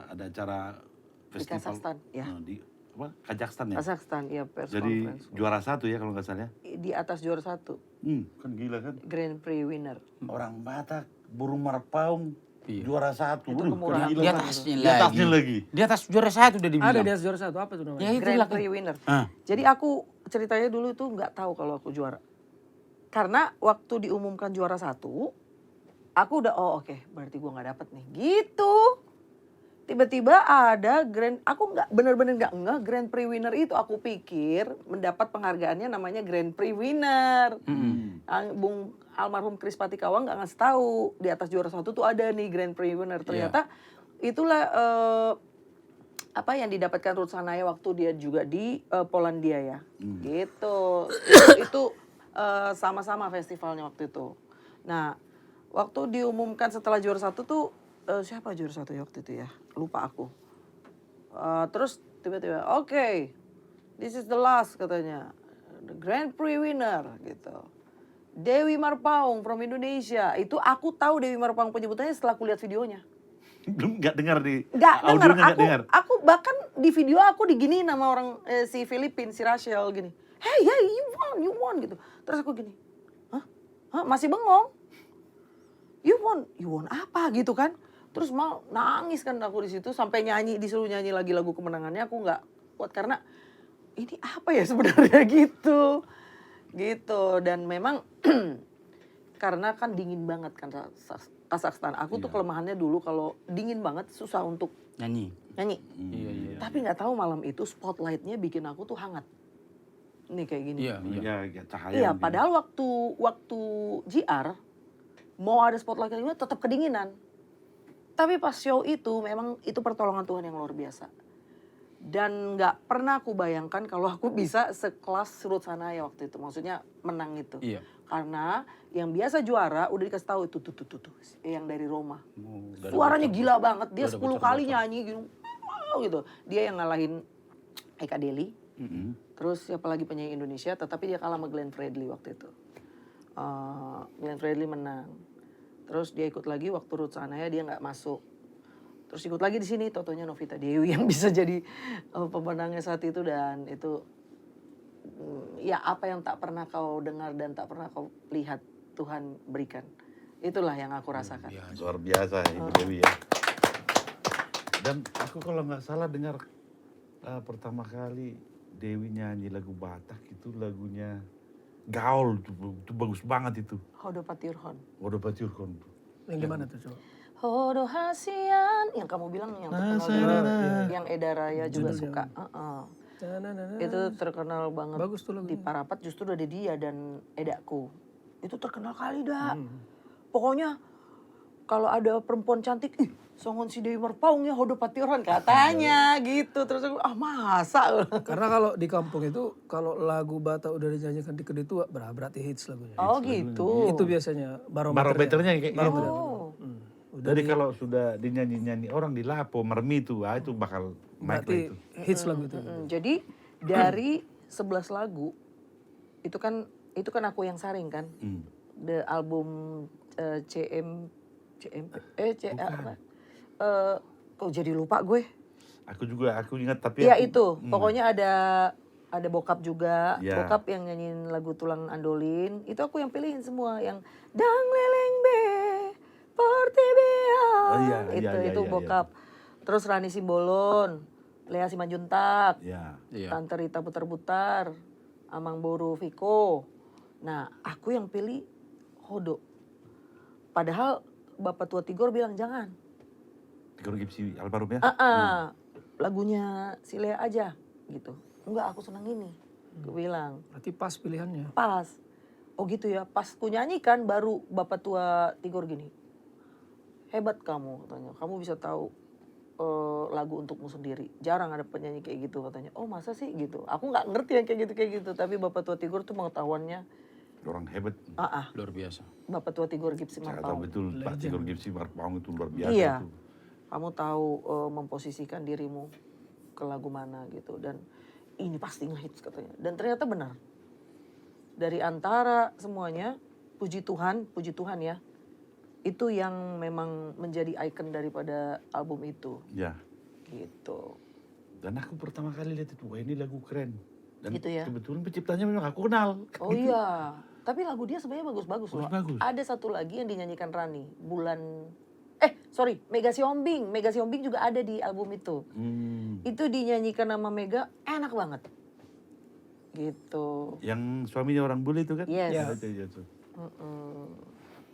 ada acara festival Kazakhstan, ya. Di apa? Kazakhstan ya. Kazakhstan, ya press Jadi conference. juara 1 ya kalau nggak salah ya. Di atas juara 1, Kan gila kan. Grand Prix winner. Orang Batak burung Marpaung Iya. juara 1. Itu Kan kemurahan. gila Di kan. atasnya Di atasnya lagi. Di atas juara 1 udah dibilang. Ada di atas juara 1 apa tuh namanya? Ya itu Grand lah. Prix winner. Ah. Jadi aku ceritanya dulu tuh nggak tahu kalau aku juara. Karena waktu diumumkan juara 1, aku udah oke, berarti gua nggak dapet nih. Gitu. Tiba-tiba ada aku nggak bener-bener nggak ngeh Grand Prix winner itu. Aku pikir mendapat penghargaannya namanya Grand Prix winner. Bung almarhum Kris Patikawang nggak ngasih tahu di atas juara 1 tuh ada nih Grand Prix winner. Ternyata itulah apa yang didapatkan Ruth Sanaya waktu dia juga di Polandia ya. Gitu. Itu sama-sama festivalnya waktu itu. Nah, waktu diumumkan setelah juara 1 tuh siapa juara 1 ya waktu itu ya? Lupa aku. Terus tiba-tiba, oke, this is the last katanya. The Grand Prix winner gitu. Dewi Marpaung from Indonesia. Itu aku tahu Dewi Marpaung penyebutannya setelah kulihat videonya. Belum nggak dengar di Nggak audionya dengar. nggak dengar. Aku bahkan di video aku diginiin sama orang si Filipin, si Rachel gini. Hey, yeah, you won gitu. Terus aku gini, hah, masih bengong. You won apa gitu kan? Terus mau nangis kan aku di situ sampai disuruh nyanyi lagi lagu kemenangannya, aku nggak kuat karena ini apa ya sebenarnya gitu. Dan memang karena kan dingin banget kan Kazakhstan. Aku tuh kelemahannya dulu kalau dingin banget susah untuk Nyanyi. Iya. Tapi nggak tahu malam itu spotlightnya bikin aku tuh hangat. Nih kayak gini. Iya. Ya, cahaya. Iya, mungkin. padahal waktu GR mau ada spotlight juga tetap kedinginan. Tapi pas show itu memang itu pertolongan Tuhan yang luar biasa. Dan nggak pernah aku bayangkan kalau aku bisa sekelas Ruth Sanaya waktu itu. Maksudnya menang itu. Iya. Karena yang biasa juara udah dikasih tahu itu tuh yang dari Roma. Udah ada Suaranya gila banget. Dia Udah 10 bocor-bocor. kali nyanyi gitu. Wow, gitu. Dia yang ngalahin Eka Deli. Terus siapa lagi penyanyi Indonesia, tetapi dia kalah sama Glenn Fredly waktu itu. Glenn Fredly menang. Terus dia ikut lagi waktu Ruth Sanaya dia nggak masuk. Terus ikut lagi di sini, totonya Novita Dewi yang bisa jadi pemenangnya saat itu. Dan itu ya apa yang tak pernah kau dengar dan tak pernah kau lihat Tuhan berikan. Itulah yang aku rasakan. Luar biasa Ibu Dewi ya. Dan aku kalau nggak salah dengar pertama kali Dewi nyanyi lagu Batak itu lagunya Gaul, itu bagus banget itu. Hodo Patiurhon. Waduh Patiurkon. Yang gimana tuh coba? Hodo Hasian, yang kamu bilang yang terkenal juga, yang Eda Raya juga suka. Itu terkenal banget. Bagus tuh lagunya. Di Parapat justru ada dia dan Edaku. Itu terkenal kali dah. Pokoknya kalau ada perempuan cantik, songon si Dewi Marpaung ya Hodo Patiurhon katanya gitu. Terus aku masa. Karena kalau di kampung itu kalau lagu Batak udah dinyanyikan di kedai tua berarti hits lagunya. Oh gitu. Itu biasanya Barometernya kayak gitu. Oh. Jadi kalau sudah dinyanyi-nyanyi orang di Lapo, Mermi itu bakal naik lah Berarti itu. hits lagu itu. Jadi dari 11 lagu itu kan aku yang saring kan. The album apa? Kok jadi lupa gue? Aku ingat tapi Iya aku- itu, pokoknya ada bokap juga, Ya. bokap yang nyanyiin lagu Tulang Andolin, itu aku yang pilihin semua, yang Dang Leleng Be, Portibia, itu iya, bokap. Terus Rani Simbolon, Lea Simanjuntak, Ya. Iya. Tante Rita Putar-Putar, Amang Boru Viko. Nah, aku yang pilih Hodo. Padahal Bapak Tua Tigor bilang jangan. Tigor Gipsi almarhum ya. Lagunya si Lea aja gitu. Enggak, aku senang ini. Aku bilang, Berarti pas pilihannya. pas. Oh gitu ya, pas ku nyanyikan baru Bapak Tua Tigor gini. Hebat kamu katanya, kamu bisa tahu lagu untukmu sendiri. Jarang ada penyanyi kayak gitu katanya. Oh masa sih gitu. Aku nggak ngerti yang kayak gitu. Tapi Bapak Tua Tigor tuh pengetahuannya. Orang hebat. Luar biasa. Bapak Tua Tigor Gipsi Saya tahu Marpaung. betul Pak Tigor Gipsi Marpaung itu luar biasa Iya. itu. Kamu tahu memposisikan dirimu ke lagu mana gitu. Dan ini pasti ngehits katanya. Dan ternyata benar. Dari antara semuanya, puji Tuhan ya. Itu yang memang menjadi ikon daripada album itu. Ya. Gitu. Dan aku pertama kali lihat itu, wah ini lagu keren. Dan Gitu ya? kebetulan penciptanya memang aku kenal. Oh iya. Tapi lagu dia sebenarnya bagus-bagus loh. Bagus. Ada satu lagi yang dinyanyikan Rani. Mega Siombing. Mega Siombing juga ada di album itu. Itu dinyanyikan sama Mega, enak banget. Gitu. Yang suaminya orang bule itu kan? Yes. Ya. Itu.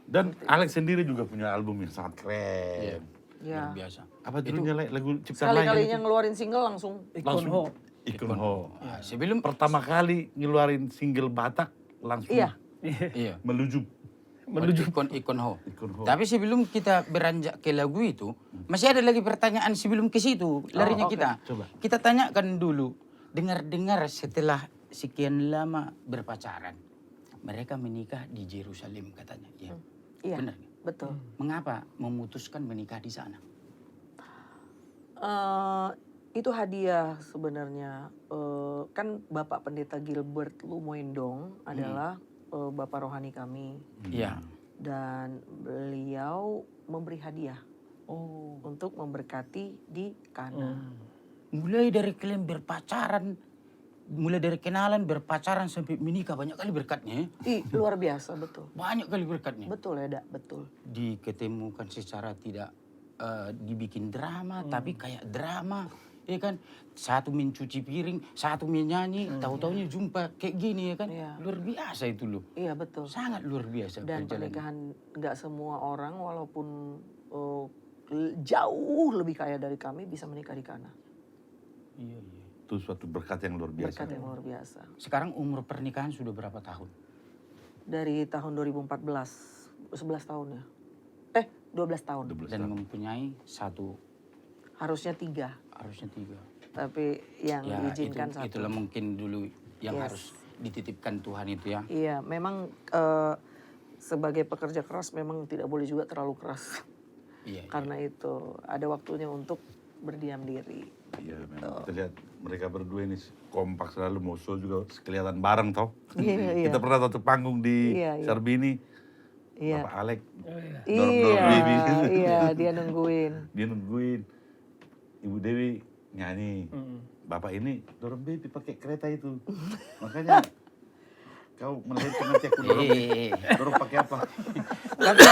Dan Alex sendiri juga punya album yang sangat keren. Ya. Luar biasa. Apa judulnya lagu ciptaan lain? Sekali-kalinya ngeluarin single langsung. Ikon Ho. Ikon Ho. Nah, sebelum Pertama kali ngeluarin single Batak langsung Iya. iya. melujuk. Menuju ikon Ho. Ikon Ho. Tapi sebelum kita beranjak ke lagu itu, masih ada lagi pertanyaan sebelum ke situ. Larinya oke. kita. Coba. Kita tanyakan dulu. Dengar-dengar setelah sekian lama berpacaran, mereka menikah di Yerusalem katanya. Iya. Iya. Benar. Betul. Mengapa memutuskan menikah di sana? Itu hadiah sebenarnya. Kan Bapak Pendeta Gilbert Lumoindong adalah Bapak rohani kami. Iya. Dan beliau memberi hadiah untuk memberkati di Kana. mulai dari kalian berpacaran, mulai dari kenalan, berpacaran sampai menikah banyak kali berkatnya. Ih, luar biasa, betul. Banyak kali berkatnya. Betul ya, Dak, betul. Diketemukan secara tidak dibikin drama, tapi kayak drama. Ya kan, satu mencuci piring, satu menyanyi, tahu-taunya jumpa kayak gini ya kan. Iya. Luar biasa itu loh. Iya, betul. Sangat luar biasa Dan perjalanan. pernikahan nggak semua orang walaupun jauh lebih kaya dari kami bisa menikah di Kana. Iya, iya. Itu suatu berkat yang luar biasa. Berkat yang luar biasa. Sekarang umur pernikahan sudah berapa tahun? Dari tahun 2014, 11 tahun ya. 12 tahun. 12 Dan tahun. mempunyai satu, Harusnya 3, harusnya 3. tapi yang Ya, diizinkan satu. itulah mungkin dulu yang Yes. harus dititipkan Tuhan itu ya. Iya, memang sebagai pekerja keras memang tidak boleh juga terlalu keras. Iya. Karena itu ada waktunya untuk berdiam diri. Iya, memang kita lihat mereka berdua ini kompak selalu, mau show juga kelihatan bareng toh. Iya, iya. Kita pernah satu panggung di Iya, iya. Sarbini, Iya. Bapak Alek, Oh, iya. dorong-dorong Baby. Iya, dia nungguin. Dia nungguin, Ibu Dewi nyanyi, Mm. Bapak ini dorong Baby pakai kereta itu. Makanya kau melahirkan nanti aku dorong pakai apa? Tapi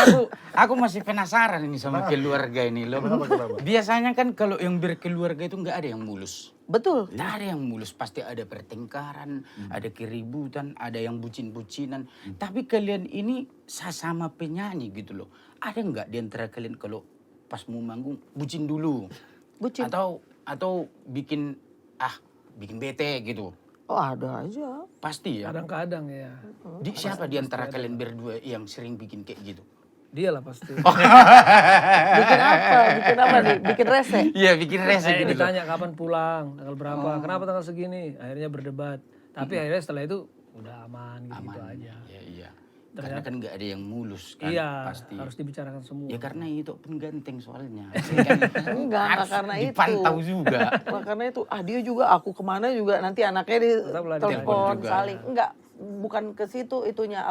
aku masih penasaran ini sama keluarga ini loh. Kenapa? Biasanya kan kalau yang berkeluarga itu nggak ada yang mulus. Betul. Nggak ada yang mulus, pasti ada pertengkaran, ada keributan, ada yang bucin-bucinan. Tapi kalian ini sama penyanyi gitu loh. Ada nggak di antara kalian kalau pas mau manggung bucin dulu? Bucin. Atau bikin bete gitu. Oh, ada aja. Pasti ya. Kadang-kadang ya. Siapa di antara kalian berdua yang sering bikin kayak gitu? Dia lah pasti. Bikin apa? Bikin apa nih? Bikin rese. Iya, bikin rese gitu loh. Ditanya kapan pulang, tanggal berapa, kenapa tanggal segini, akhirnya berdebat. Tapi akhirnya setelah itu udah aman gitu aja. Iya, iya. Karena kan nggak ada yang mulus kan Iya, pasti. harus dibicarakan semua. Ya karena itu pengganteng soalnya. Enggak harus karena itu. dipantau juga. Wah, karena itu dia juga aku kemana juga nanti anaknya Tetaplah ditelepon juga. saling. Enggak, bukan ke situ itunya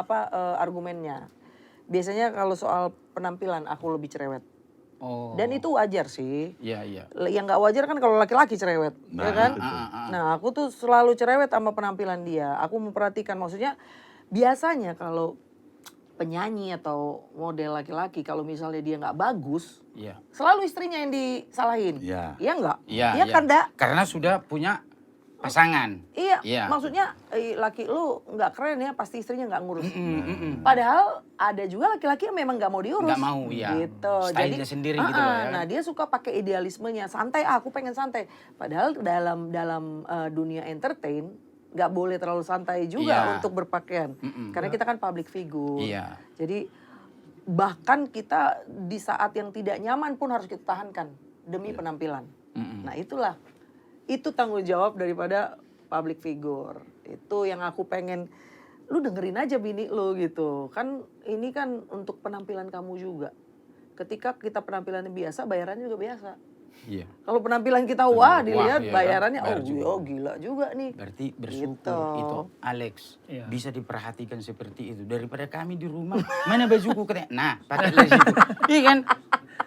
argumennya. Biasanya kalau soal penampilan aku lebih cerewet. Oh. Dan itu wajar sih. Iya, iya. Yang nggak wajar kan kalau laki-laki cerewet, ya kan? Nah, aku tuh selalu cerewet sama penampilan dia. Aku memperhatikan, maksudnya biasanya kalau penyanyi atau model laki-laki kalau misalnya dia nggak bagus, Iya. selalu istrinya yang disalahin. Iya. Iya nggak? Iya, Iya kan, Dak? Karena sudah punya pasangan. Iya, Iya. maksudnya laki lu nggak keren ya, pasti istrinya nggak ngurus. Padahal ada juga laki-laki yang memang nggak mau diurus. Nggak mau, ya. Gitu. Stylenya sendiri gitu loh ya. Nah, dia suka pakai idealismenya, santai. Aku pengen santai. Padahal dalam dunia entertain nggak boleh terlalu santai juga Iya. untuk berpakaian. Karena kita kan public figure. Iya. Jadi bahkan kita di saat yang tidak nyaman pun harus kita tahankan demi penampilan. Nah, itulah. Itu tanggung jawab daripada public figure. Itu yang aku pengen, lu dengerin aja bini lu gitu. Kan ini kan untuk penampilan kamu juga. Ketika kita penampilannya biasa, bayarannya juga biasa. Iya. Kalau penampilan kita wah dilihat iya kan? bayarannya Bayar juga. gila juga nih. Berarti bersyukur Gitu. itu Alex Iya. bisa diperhatikan seperti itu daripada kami di rumah. Mana bajuku katanya? Nah, pakailah situ. Iya kan?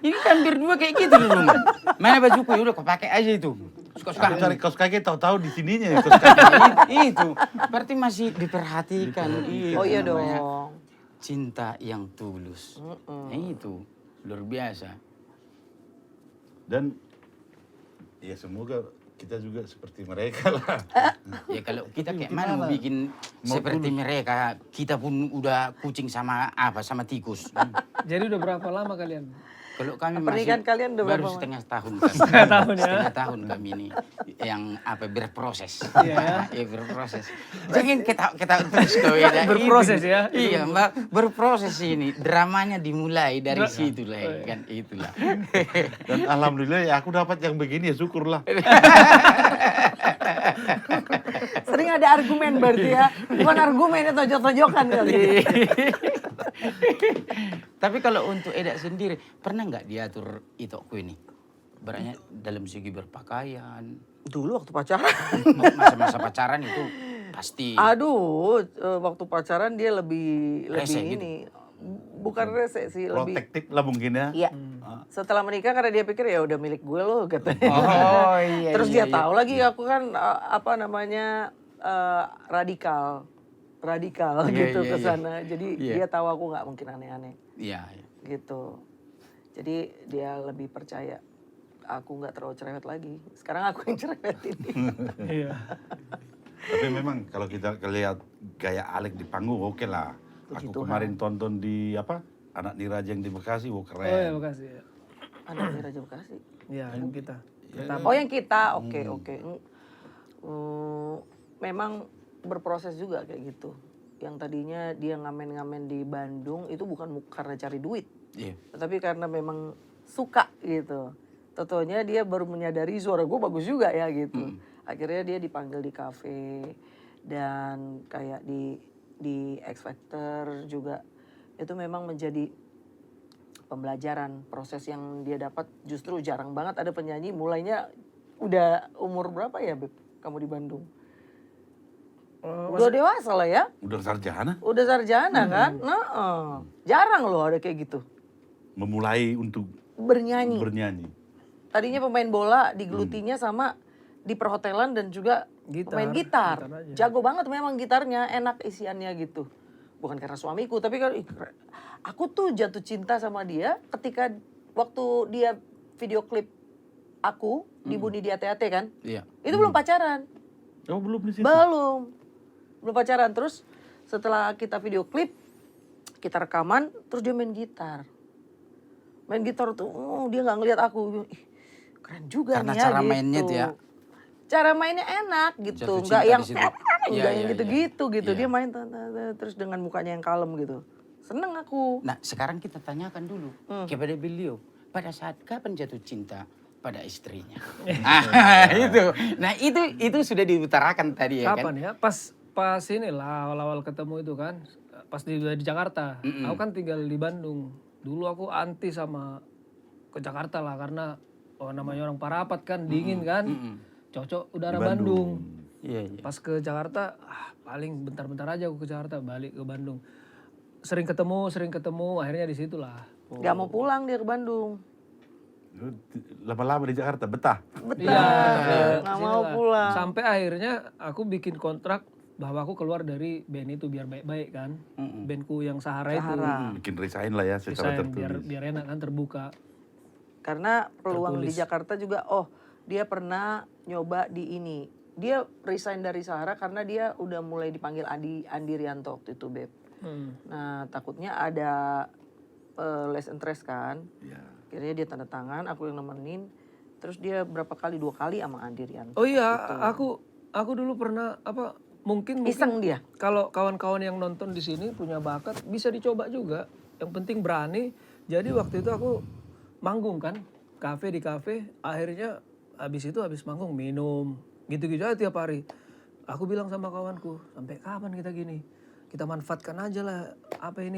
Ini kan berdua kayak gitu di rumah. Mana bajuku? Ya udah kau pakai aja itu. Suka-suka. Aku cari kaos kaki tahu-tahu di sininya ya kaos kaki. Itu berarti masih diperhatikan. Itu Oh iya namanya dong. cinta yang tulus. Itu luar biasa. Dan ya semoga kita juga seperti mereka lah. Ya kalau kita kayak mana mau bikin seperti mereka, kita pun udah kucing sama tikus. Jadi udah berapa lama kalian? Kalau kami Pernikahan masih kalian udah baru berapa setengah tahun. Kan? tahun ya? Setengah tahun kami ini yang berproses. Iya. Iya berproses. Jangan kita terus kau ya. Berproses ya? Iya Mbak, berproses ini. Dramanya dimulai dari situ lah ya, kan itulah. Dan alhamdulillah ya aku dapat yang begini ya syukurlah. Sering ada argumen berarti ya. Bukan argumennya tojok-tojokan kali. Tapi kalau untuk Eda sendiri, pernah nggak diatur itokku ini? Berarti dalam segi berpakaian, Dulu waktu pacaran. masa-masa pacaran itu pasti. Aduh, waktu pacaran dia lebih Rese gitu? ini. Bukan rese sih, lebih. Protektif lah mungkin ya. Iya. Setelah menikah karena dia pikir ya udah milik gue loh katanya. Oh iya. Terus iya, dia tahu lagi aku kan apa namanya radikal Iya, gitu iya, ke iya. sana. Jadi Iya. dia tahu aku nggak mungkin aneh-aneh Iya. Iya. gitu. Jadi dia lebih percaya aku nggak terlalu cerewet lagi. Sekarang aku yang cerewet ini. Iya. Tapi memang kalau kita lihat gaya Alex di panggung oke lah. Puji Aku Tuhan. kemarin tonton di apa? Anak Nirajang di Bekasi, Oh ya, keren. makasih ya. Anak di Raja Bekasi. Iya, yang kita. Oh yang kita, oke. Memang berproses juga kayak gitu. Yang tadinya dia ngamen-ngamen di Bandung itu bukan karena cari duit, Iya. tetapi karena memang suka gitu. Totonya dia baru menyadari suara gue bagus juga ya gitu. Akhirnya dia dipanggil di kafe dan kayak di X Factor juga. Itu memang menjadi pembelajaran, proses yang dia dapat justru jarang banget ada penyanyi mulainya udah umur berapa ya Beb kamu di Bandung? Udah dewasa lah ya, Udah sarjana, udah sarjana kan? Nah, jarang loh ada kayak gitu. memulai untuk Bernyanyi. bernyanyi. Tadinya pemain bola digelutinya sama di perhotelan dan juga pemain gitar. gitar aja. Jago banget memang gitarnya, enak isiannya gitu. Bukan karena suamiku, tapi kan aku tuh jatuh cinta sama dia ketika waktu dia video klip aku di Buni di Ate-Ate kan. Iya. Itu belum pacaran. Oh belum di situ. Belum pacaran. Terus setelah kita video klip, kita rekaman, terus dia main gitar. Main gitar tuh, dia nggak ngeliat aku. Ih, keren juga Karena nih ya cara gitu. mainnya tuh ya. Cara mainnya enak gitu, Jatuh nggak cinta yang di situ. nggak Iya, yang iya, gitu-gitu gitu. iya. Dia main terus dengan mukanya yang kalem gitu. Seneng aku. Nah sekarang kita tanyakan dulu kepada beliau. Pada saat kapan jatuh cinta pada istrinya? Itu. Nah itu sudah diutarakan tadi ya kan? Kapan ya? Pas inilah awal-awal ketemu itu kan. Pas di Jakarta. Aku kan tinggal di Bandung. Dulu aku anti sama ke Jakarta lah karena namanya orang Parapat kan dingin kan. Cocok udara Bandung. Iya, iya. Pas ke Jakarta, paling bentar-bentar aja aku ke Jakarta, balik ke Bandung. Sering ketemu, akhirnya di situlah. Gak mau pulang dia ke Bandung. Lama-lama di Jakarta, betah. Betah. Nggak mau Sinilah. pulang. Sampai akhirnya aku bikin kontrak bahwa aku keluar dari band itu biar baik-baik kan. Bandku yang Sahara, itu. Bikin resign lah ya secara Desain biar tertulis. biar enak kan terbuka. Karena peluang di Jakarta juga, dia pernah nyoba di ini. Dia resign dari Sahara karena dia udah mulai dipanggil Andi Rianto waktu itu, Beb. Nah, takutnya ada less interest kan. Ya. Akhirnya dia tanda tangan, aku yang nemenin. Terus dia berapa kali, 2 kali sama Andi Rianto. Oh iya, aku dulu pernah mungkin Iseng dia. kalau kawan-kawan yang nonton di sini punya bakat bisa dicoba juga. Yang penting berani. Jadi waktu itu aku manggung kan, di kafe. Akhirnya habis manggung minum, gitu-gitu aja tiap hari. Aku bilang sama kawanku, sampai kapan kita gini? Kita manfaatkan aja lah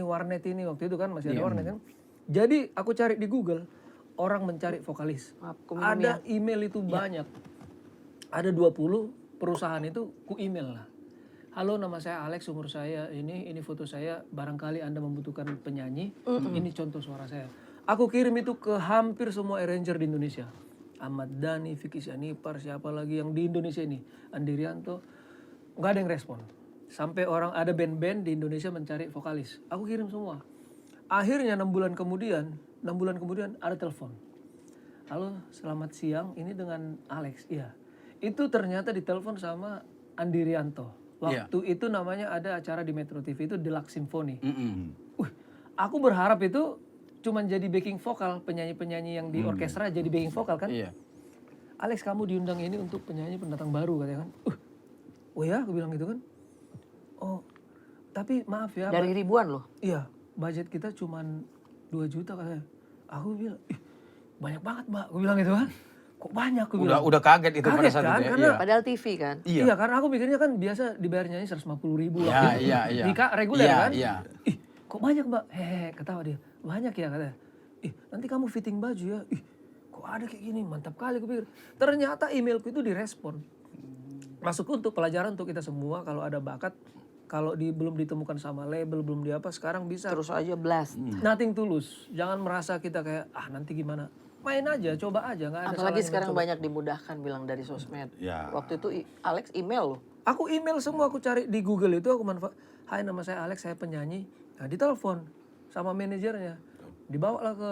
warnet ini. Waktu itu kan masih ada warnet kan. Jadi aku cari di Google, orang mencari vokalis. Ada email itu banyak. Ada 20 perusahaan itu ku email lah. Halo, nama saya Alex, umur saya ini foto saya, barangkali Anda membutuhkan penyanyi, ini contoh suara saya. Aku kirim itu ke hampir semua arranger di Indonesia. Ahmad Dhani, Vicky Sianipar, siapa lagi yang di Indonesia ini, Andi Rianto, nggak ada yang respon. Sampai ada band-band di Indonesia mencari vokalis. Aku kirim semua. Akhirnya 6 bulan kemudian ada telepon. Halo, selamat siang, ini dengan Alex. Iya. Itu ternyata ditelepon sama Andi Rianto. Waktu itu namanya ada acara di Metro TV itu Deluxe Symphony. Aku berharap itu cuman jadi backing vokal, penyanyi-penyanyi yang di orkestra jadi backing vokal kan. Iya. Alex, kamu diundang ini untuk penyanyi pendatang baru katanya kan. Oh ya, aku bilang gitu kan. Oh, tapi maaf ya. Dari ribuan loh. Iya, budget kita cuman 2 juta katanya. Aku bilang, banyak banget Mbak. Aku bilang gitu kan. Kok banyak? Aku bilang. Udah kaget itu pada Kaget saat kan, itu ya. karena- Iya. Padahal TV kan. Iya, karena aku mikirnya kan biasa dibayar nyanyi 150.000 lah. Iya. Nikah reguler Iya, kan. iya. Ih, kok banyak Mbak? Hehehe, ketawa dia. Banyak ya katanya. Nanti kamu fitting baju ya. Kok ada kayak gini? Mantap kali aku pikir. Ternyata emailku itu direspon. Masuk untuk pelajaran untuk kita semua kalau ada bakat kalau belum ditemukan sama label, belum di apa, sekarang bisa Terus aja blast. nothing tulus. Jangan merasa kita kayak nanti gimana. Main aja, coba aja, nggak ada Apalagi salahnya sekarang mencoba. banyak dimudahkan bilang dari sosmed. Ya. Waktu itu Alex email loh. Aku email semua, aku cari di Google itu, aku hai nama saya Alex, saya penyanyi. Nah ditelepon sama manajernya, dibawalah ke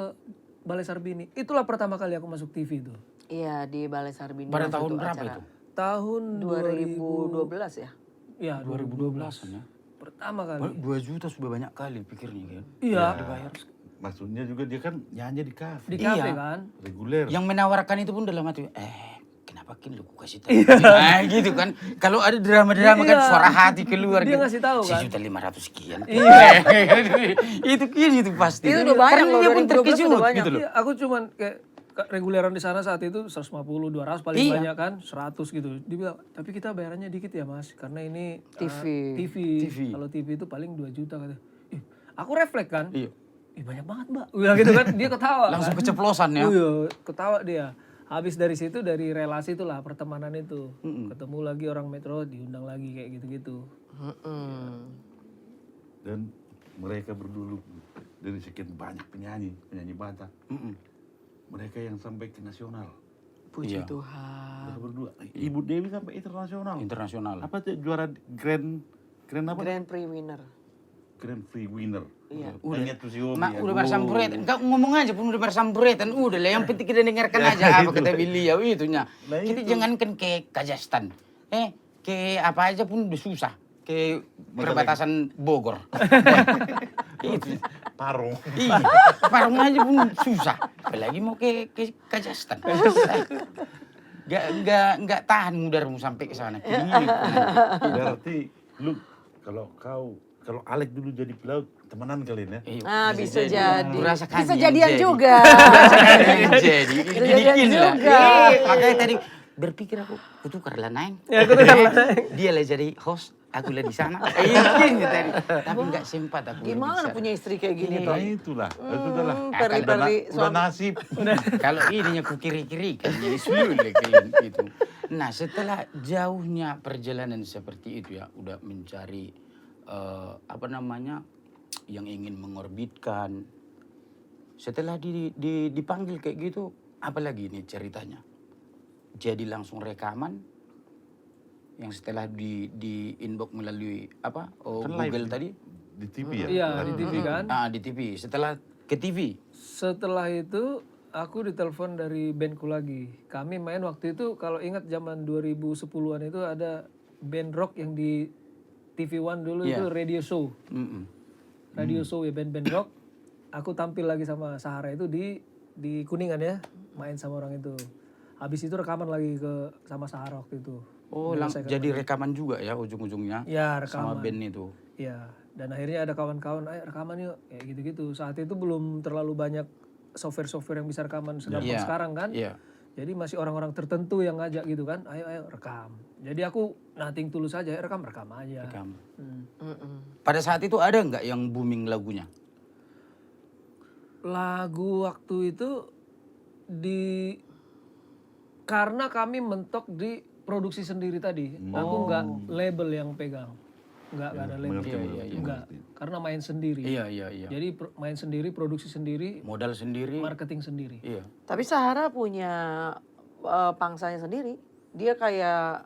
Balai Sarbini. Itulah pertama kali aku masuk TV itu. Iya di Balai Sarbini. Pada waktu tahun itu berapa acara. itu? Tahun 2012 ya? Ya 2012 ya. pertama kali. 2 juta sudah banyak kali pikirnya kan. Iya, Maksudnya juga dia kan nyanyi di kafe. di kafe Iya. kan. Reguler. Yang menawarkan itu pun dalam hati, kenapa kin lu kasih tahu? Nah, gitu kan. Kalau ada drama-drama kan Iya. suara hati keluar. Dia gitu. ngasih tahu kan. 1.500.000 sekian. Iya. itu kini itu pasti. Itu udah banyak Karena loh, dia pun 2012 terkejut udah banyak. gitu loh. Iya, aku cuman kayak reguleran di sana saat itu 150, 200 paling Iya. banyak kan, 100 gitu. Dibilang, tapi kita bayarannya dikit ya mas, karena ini TV. TV. Kalau TV itu paling 2 juta kata. Ih, aku refleks kan. Iya. Ih banyak banget mbak. Bilang gitu kan, dia ketawa. Langsung kan. keceplosan ya. Iya, ketawa dia. Habis dari situ, dari relasi itulah pertemanan itu. Ketemu lagi orang Metro, diundang lagi kayak gitu-gitu. Dan mereka berdulu dari sekian banyak penyanyi Batak. Mereka yang sampai ke nasional. Puji Iya. Tuhan. Mereka berdua. Ibu Dewi sampai internasional. Internasional. Apa tuh juara Grand apa? Grand Prix winner. Grand Prix winner. Iya. Udah tuh si Omi. Mak ya. udah bersamburetan, kau ngomong aja pun udah bersamburetan, udah lah yang penting kita dengarkan aja apa kata beliau itunya. Nah, Kita itu. jangankan ke Kazakhstan, ke apa aja pun udah susah, ke perbatasan Bogor. Itu, Parung. iya, Parung aja pun susah, apalagi mau ke Kazakhstan. Gak tahan mudarmu sampai ke sana. Berarti lu kalau Alek dulu jadi pelaut temenan kalian ya? Ah bisa jadi. Merasakan Bisa yang jadian jadi. juga. Jadi Bisa dibikin jadian lah. juga. Makanya tadi berpikir aku kutukarlah naik. Ya, kutukarlah naik. Dia lah jadi host, aku lah di sana. Iya tadi. Tapi enggak sempat aku. Gimana punya istri kayak gini Nah toh? itulah, sudahlah. Peri-peri Udah suami. nasib. Kalau ininya ku kiri-kiri kan jadi sulit kayak gitu. Nah setelah jauhnya perjalanan seperti itu ya, udah mencari apa namanya yang ingin mengorbitkan. Setelah dipanggil kayak gitu, apalagi ini ceritanya. Jadi langsung rekaman yang setelah di inbox melalui apa Kan live Google tadi. Di TV ya? Iya, di TV kan. Di TV. Setelah ke TV. Setelah itu aku ditelepon dari bandku lagi. Kami main waktu itu kalau ingat zaman 2010-an itu ada band rock yang di TV One dulu itu radio show. Radio show ya band-band rock. Aku tampil lagi sama Sahara itu di Kuningan ya, main sama orang itu. Habis itu rekaman lagi sama Sahara waktu itu. Oh, jadi rekaman juga ya ujung-ujungnya. Ya, rekaman. Sama band itu. Ya, dan akhirnya ada kawan-kawan, ayo rekaman yuk, kayak gitu-gitu. Saat itu belum terlalu banyak software-software yang bisa rekaman segampang sekarang kan. Iya. Jadi masih orang-orang tertentu yang ngajak gitu kan, ayo rekam. Jadi aku nothing tulus aja, rekam aja. Rekam. Pada saat itu ada nggak yang booming lagunya? Lagu waktu itu karena kami mentok di produksi sendiri tadi. Aku nggak label yang pegang. Nggak ada label. Nggak. Karena main sendiri. Iya. Jadi main sendiri, produksi sendiri, Modal sendiri. marketing sendiri. Iya. Tapi Sahara punya pangsanya sendiri. Dia kayak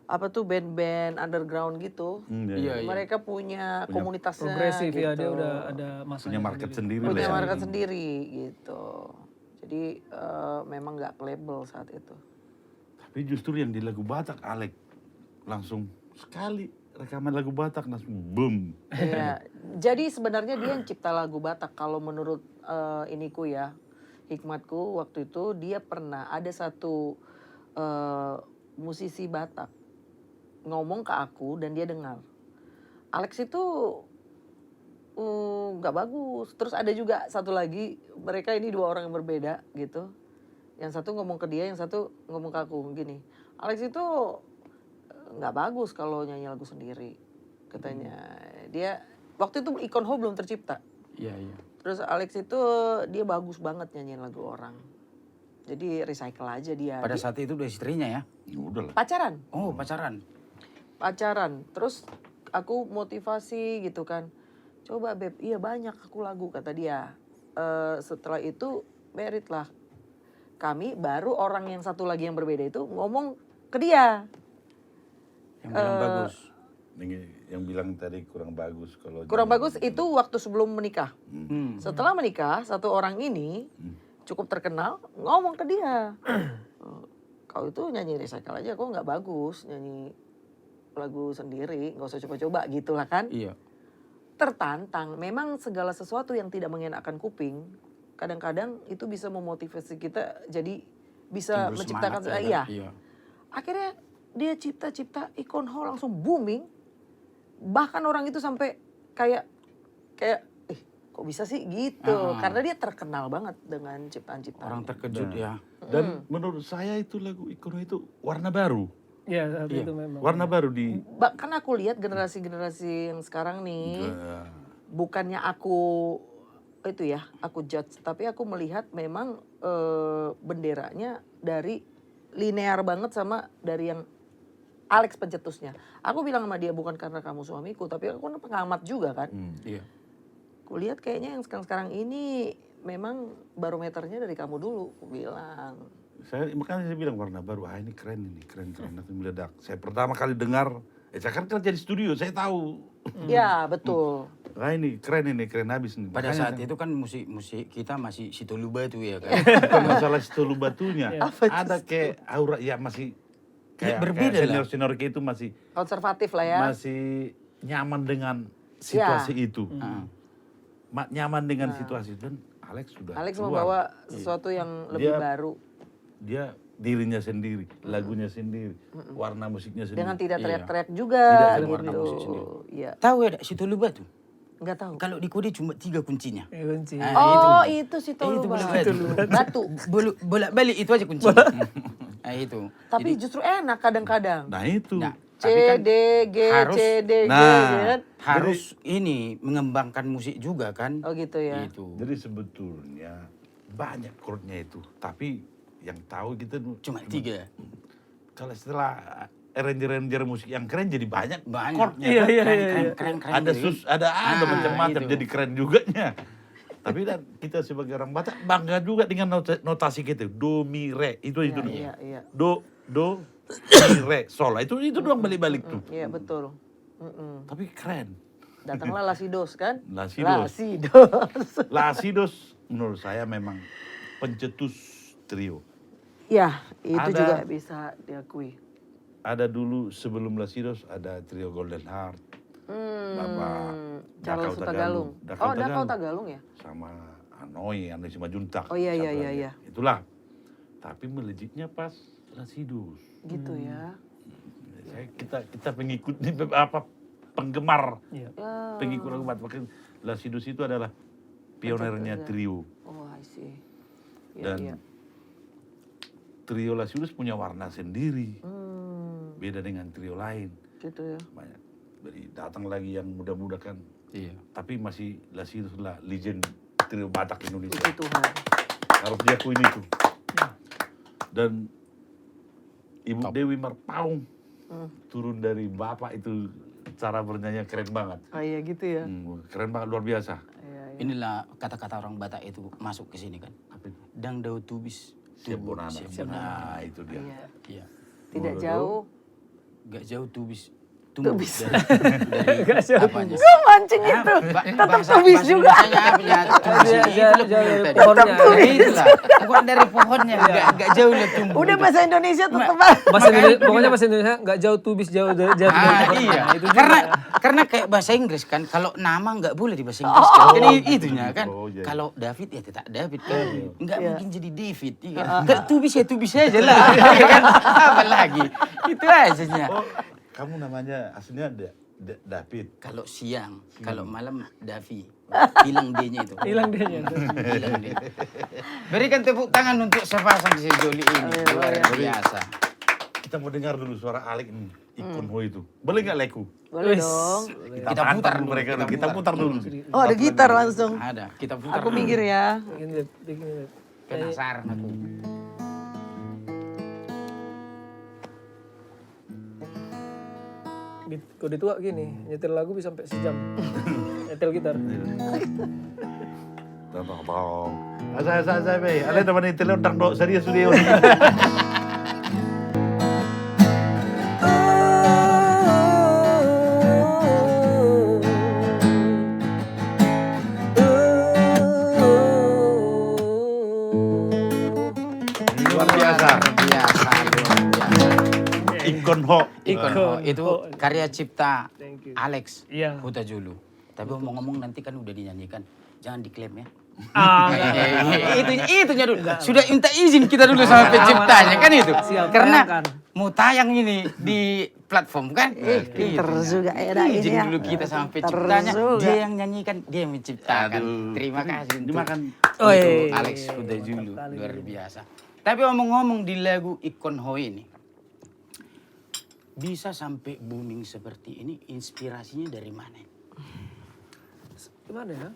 apa tuh band-band underground gitu. Iya. Mereka punya komunitasnya Progresif gitu. ya, dia udah ada masanya. Punya market sendiri lah Punya ya. market sendiri gitu. Jadi memang nggak label saat itu. Tapi justru yang di lagu Batak Alek langsung sekali rekaman lagu Batak langsung boom. Iya. Jadi sebenarnya dia yang cipta lagu Batak. Kalau menurut iniku ya, hikmatku waktu itu dia pernah ada satu musisi Batak ngomong ke aku dan dia dengar. Alex itu nggak bagus. Terus ada juga satu lagi, mereka ini dua orang yang berbeda gitu. Yang satu ngomong ke dia, yang satu ngomong ke aku gini. Alex itu nggak bagus kalau nyanyi lagu sendiri, katanya. Dia waktu itu Icon Ho belum tercipta. Iya. Terus Alex itu dia bagus banget nyanyiin lagu orang. Jadi recycle aja dia. Pada saat itu udah istrinya ya? Ya udah lah. Pacaran. Oh, pacaran. Pacaran. Terus aku motivasi gitu kan. Coba Beb, iya banyak aku lagu kata dia. Setelah itu merit lah. Kami baru orang yang satu lagi yang berbeda itu ngomong ke dia. Yang bilang bagus. Yang bilang tadi kurang bagus kalau Kurang jadi- bagus itu waktu sebelum menikah. Setelah menikah, satu orang ini cukup terkenal ngomong ke dia. Kau itu nyanyi recycle aja, kok nggak bagus nyanyi lagu sendiri, nggak usah coba-coba gitu lah kan. Iya. Tertantang, memang segala sesuatu yang tidak mengenakan kuping, kadang-kadang itu bisa memotivasi kita jadi bisa Timbul menciptakan, semangat, iya. Iya. Akhirnya dia cipta Icon Hall langsung booming. Bahkan orang itu sampai kayak kok bisa sih gitu. Karena dia terkenal banget dengan ciptaan-ciptaan. Orang terkejut ya. Dan menurut saya itu lagu Ikono itu warna baru. Ya saat itu memang. Warna baru di Bahkan aku lihat generasi-generasi yang sekarang nih, bukannya aku itu ya, aku judge, tapi aku melihat memang benderanya dari linear banget sama dari yang Alex pencetusnya. Aku bilang sama dia bukan karena kamu suamiku, tapi aku kan pengamat juga kan. Iya. Aku lihat kayaknya yang sekarang ini memang barometernya dari kamu dulu, aku bilang. makanya saya bilang warna baru. Ini keren nanti meledak. Saya pertama kali dengar, saya kan kerja di studio, saya tahu. Ya betul. Ini keren habis nih. Pada Makanya saat itu kan musik kita masih Situlu Batu ya kan. bukan masalah stolu batunya. Ada kayak aura ya masih Ya, kayak berbeda lah. senior itu masih Konservatif lah ya. masih nyaman dengan situasi itu. Heeh. Nyaman dengan situasi dan Alex sudah Alex keluar. membawa sesuatu yang lebih Dia- baru. Dia dirinya sendiri, lagunya sendiri, warna musiknya sendiri. Dengan tidak Iya. teriak-teriak juga Tidak ada warna gitu. musik sendiri. Iya, Tahu ya Situlu Batu? nggak tahu. Kalau di kode cuma 3 kuncinya. Kunci. Ah, Oh, itu si Itu Tolu batu. Batu. Bolak-balik itu aja kuncinya. Nah itu. Tapi justru enak kadang-kadang. Nah itu. Nah, C, tapi kan D, G, harus- C, D, G, Nah. gitu kan. harus ini mengembangkan musik juga kan. Oh gitu ya. Itu. Jadi sebetulnya banyak chordnya itu, tapi yang tahu kita Cuma 3. kalau setelah arranger musik yang keren jadi banyak Banyak. chordnya. Iya, kan? iya, Keren, iya. keren, keren, keren. Ada gitu. ada Ah, macam-macam itu. jadi keren juga nya. Tapi dan kita sebagai orang Batak bangga juga dengan notasi kita. Do mi re itu Iya, dulu. iya, iya. Do mi re sol. Itu doang balik-balik tuh. Iya betul. Mm-mm. Tapi keren. Datanglah Lasidos kan? Lasidos. Lasidos. Lasidos menurut saya memang pencetus trio. Ya, itu Ada- juga bisa diakui. Ada dulu sebelum Lasidos ada trio Golden Heart. Bapak Charles Dakau Tagalung. Dakau Oh, Dakau Tagalung. Tagalung ya? Sama Hanoi, Hanoi Simajuntak. Oh, iya, iya, satu iya, lagi. iya. Itulah. Tapi melejitnya pas Lasidos. Gitu ya. Kita pengikut apa penggemar Iya. Ya. pengikut lagu Batak. Makanya Lasidos itu adalah pionernya trio. Oh, I see. Iya, Dan iya. trio Lasidos punya warna sendiri. Hmm, Beda dengan trio lain. gitu ya. Banyak. Jadi datang lagi yang muda-muda kan. Iya. Tapi masih Lasidos lah legend trio Batak Indonesia. Puji Tuhan. Harus diakuin itu. Dan Ibu Dewi Marpaung turun dari bapak itu cara bernyanyi keren banget. Oh iya gitu ya. Keren banget, luar biasa. Iya, iya. Inilah kata-kata orang Batak itu masuk ke sini kan. Apa itu? Dang dau tubis. Siap tubuh, bonana. siap bonana. Nah, itu dia. Iya. Iya. Tidak Bodoh. jauh. Gak jauh tubis. Tumbuh Tubis. dari Gak jauh apanya? Gue mancing itu. Tetap tubis juga. Apanya, tubis Jauh- itu jauh- lebih jauh dari tadi. pohonnya. Nah, itulah. Bukan dari pohonnya, gak jauh lah tumbuh. Udah itu. bahasa Indonesia tetap. Bahasa Indonesia, pokoknya bahasa Indonesia nggak jauh tubis jauh dari jauh dari Ah, pohon. iya. Nah, itu juga. Karena kayak bahasa Inggris kan, kalau nama nggak boleh di bahasa Inggris kan. Kan itunya kan. Oh, iya. Kalau David ya tetap David kan. Nggak Iya. mungkin jadi David. Iya. Nggak tubis ya tubis aja lah. Iya kan? Apa lagi? Itu aja. Oh, kamu namanya aslinya David. Kalau siang, kalau malam Davi. Hilang D-nya itu. Hilang D-nya. Hilang D. Berikan tepuk tangan untuk sepasang si Joli ini. Luar biasa. Kita mau dengar dulu suara Alek nih, Ikon Ho itu. Boleh nggak Leku? Boleh Wis. dong. Kita pantang putar dulu, mereka. kita Kita putar dulu. Oh ada gitar langsung. Ada, kita putar. Aku dulu. minggir ya. Bikin web, bikin web. Penasaran aku. Kode tua gini, nyetel lagu bisa sampai sejam. Nyetel gitar. Tong. Saya be. Ada teman itu undang dok serius studio. Luar biasa. Biasa, luar biasa. Ikon Ho. Ikon itu karya cipta Thank you. Alex Iya. Hutajulu. Tapi ngomong-ngomong nanti kan udah dinyanyikan, jangan diklaim ya. Ah, Itunya dulu. Sudah minta izin kita dulu sama penciptanya kan itu. Siap, Karena tayangkan. mau tayang ini di platform kan. Pinter juga ya, dah, Izin ini ya. dulu kita sama Pinter penciptanya. juga. Dia yang nyanyikan, dia yang menciptakan. Aduh. Terima kasih untuk, Dimakan. untuk Alex Hutajulu. Luar biasa. Tapi ngomong-ngomong di lagu Ikon Ho ini, bisa sampai booming seperti ini, inspirasinya dari mana? gimana ya?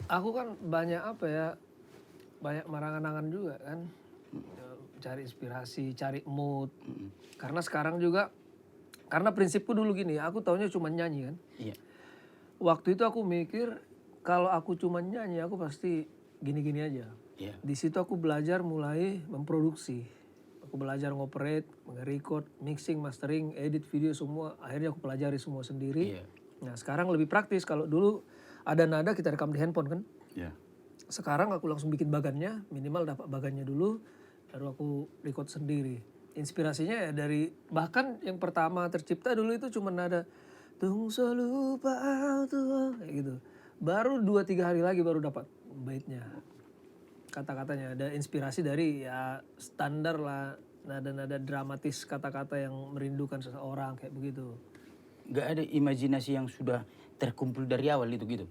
Aku kan banyak banyak marangan-angan juga kan. Cari inspirasi, cari mood. Karena sekarang juga, karena prinsipku dulu gini, aku taunya cuma nyanyi kan. Iya. Waktu itu aku mikir, kalau aku cuma nyanyi, aku pasti gini-gini aja. Iya. Di situ aku belajar mulai memproduksi. Aku belajar ngoperate, nge-record, mixing, mastering, edit video semua. Akhirnya aku pelajari semua sendiri. Iya. Nah sekarang lebih praktis. Kalau dulu ada nada kita rekam di handphone kan. Ya. Sekarang aku langsung bikin bagannya, minimal dapat bagannya dulu, baru aku record sendiri. Inspirasinya ya dari, bahkan yang pertama tercipta dulu itu cuma nada tung lupa tuh kayak gitu. Baru 2-3 hari lagi baru dapat baitnya. Kata-katanya ada inspirasi dari ya standar lah, nada-nada dramatis, kata-kata yang merindukan seseorang kayak begitu. Gak ada imajinasi yang sudah terkumpul dari awal itu gitu.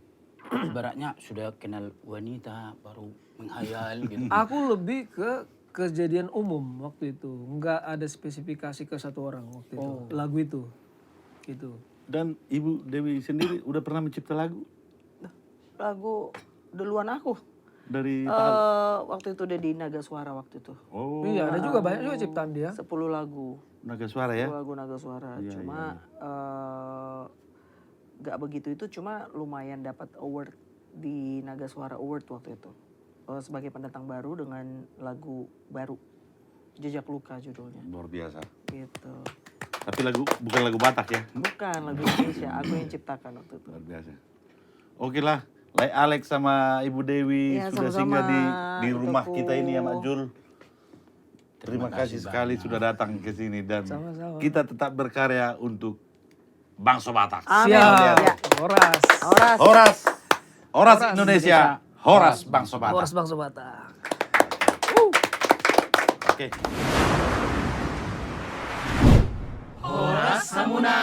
Ibaratnya sudah kenal wanita baru menghayal gitu. Aku lebih ke kejadian umum waktu itu, nggak ada spesifikasi ke satu orang waktu itu. Lagu itu, gitu. Dan Ibu Dewi sendiri udah pernah mencipta lagu Lagu duluan aku. dari Waktu itu udah di Naga Suara waktu itu. Oh, Iya, ada juga banyak juga ciptaan dia. 10 lagu. Naga Suara ya. 10 lagu Naga Suara. Iya, Cuma gak begitu itu, cuma lumayan dapat award di Naga Suara Award waktu itu. Sebagai pendatang baru dengan lagu baru. Jejak Luka judulnya. Luar biasa. Gitu. Tapi bukan lagu Batak ya. Bukan lagu Indonesia, aku yang ciptakan waktu itu. Luar biasa. Oke lah, Alex sama Ibu Dewi Ya, sudah sama-sama, singgah di rumah Itoku. kita ini ya Mak Jul. Terima kasih sekali sudah datang ke sini dan Sama-sama. kita tetap berkarya untuk bangsa Batak. Amin. Siap. Ya. Horas. Horas. Horas Indonesia, Horas Bangsa Batak. Horas Bangsa Batak. Oke. Horas Samuna.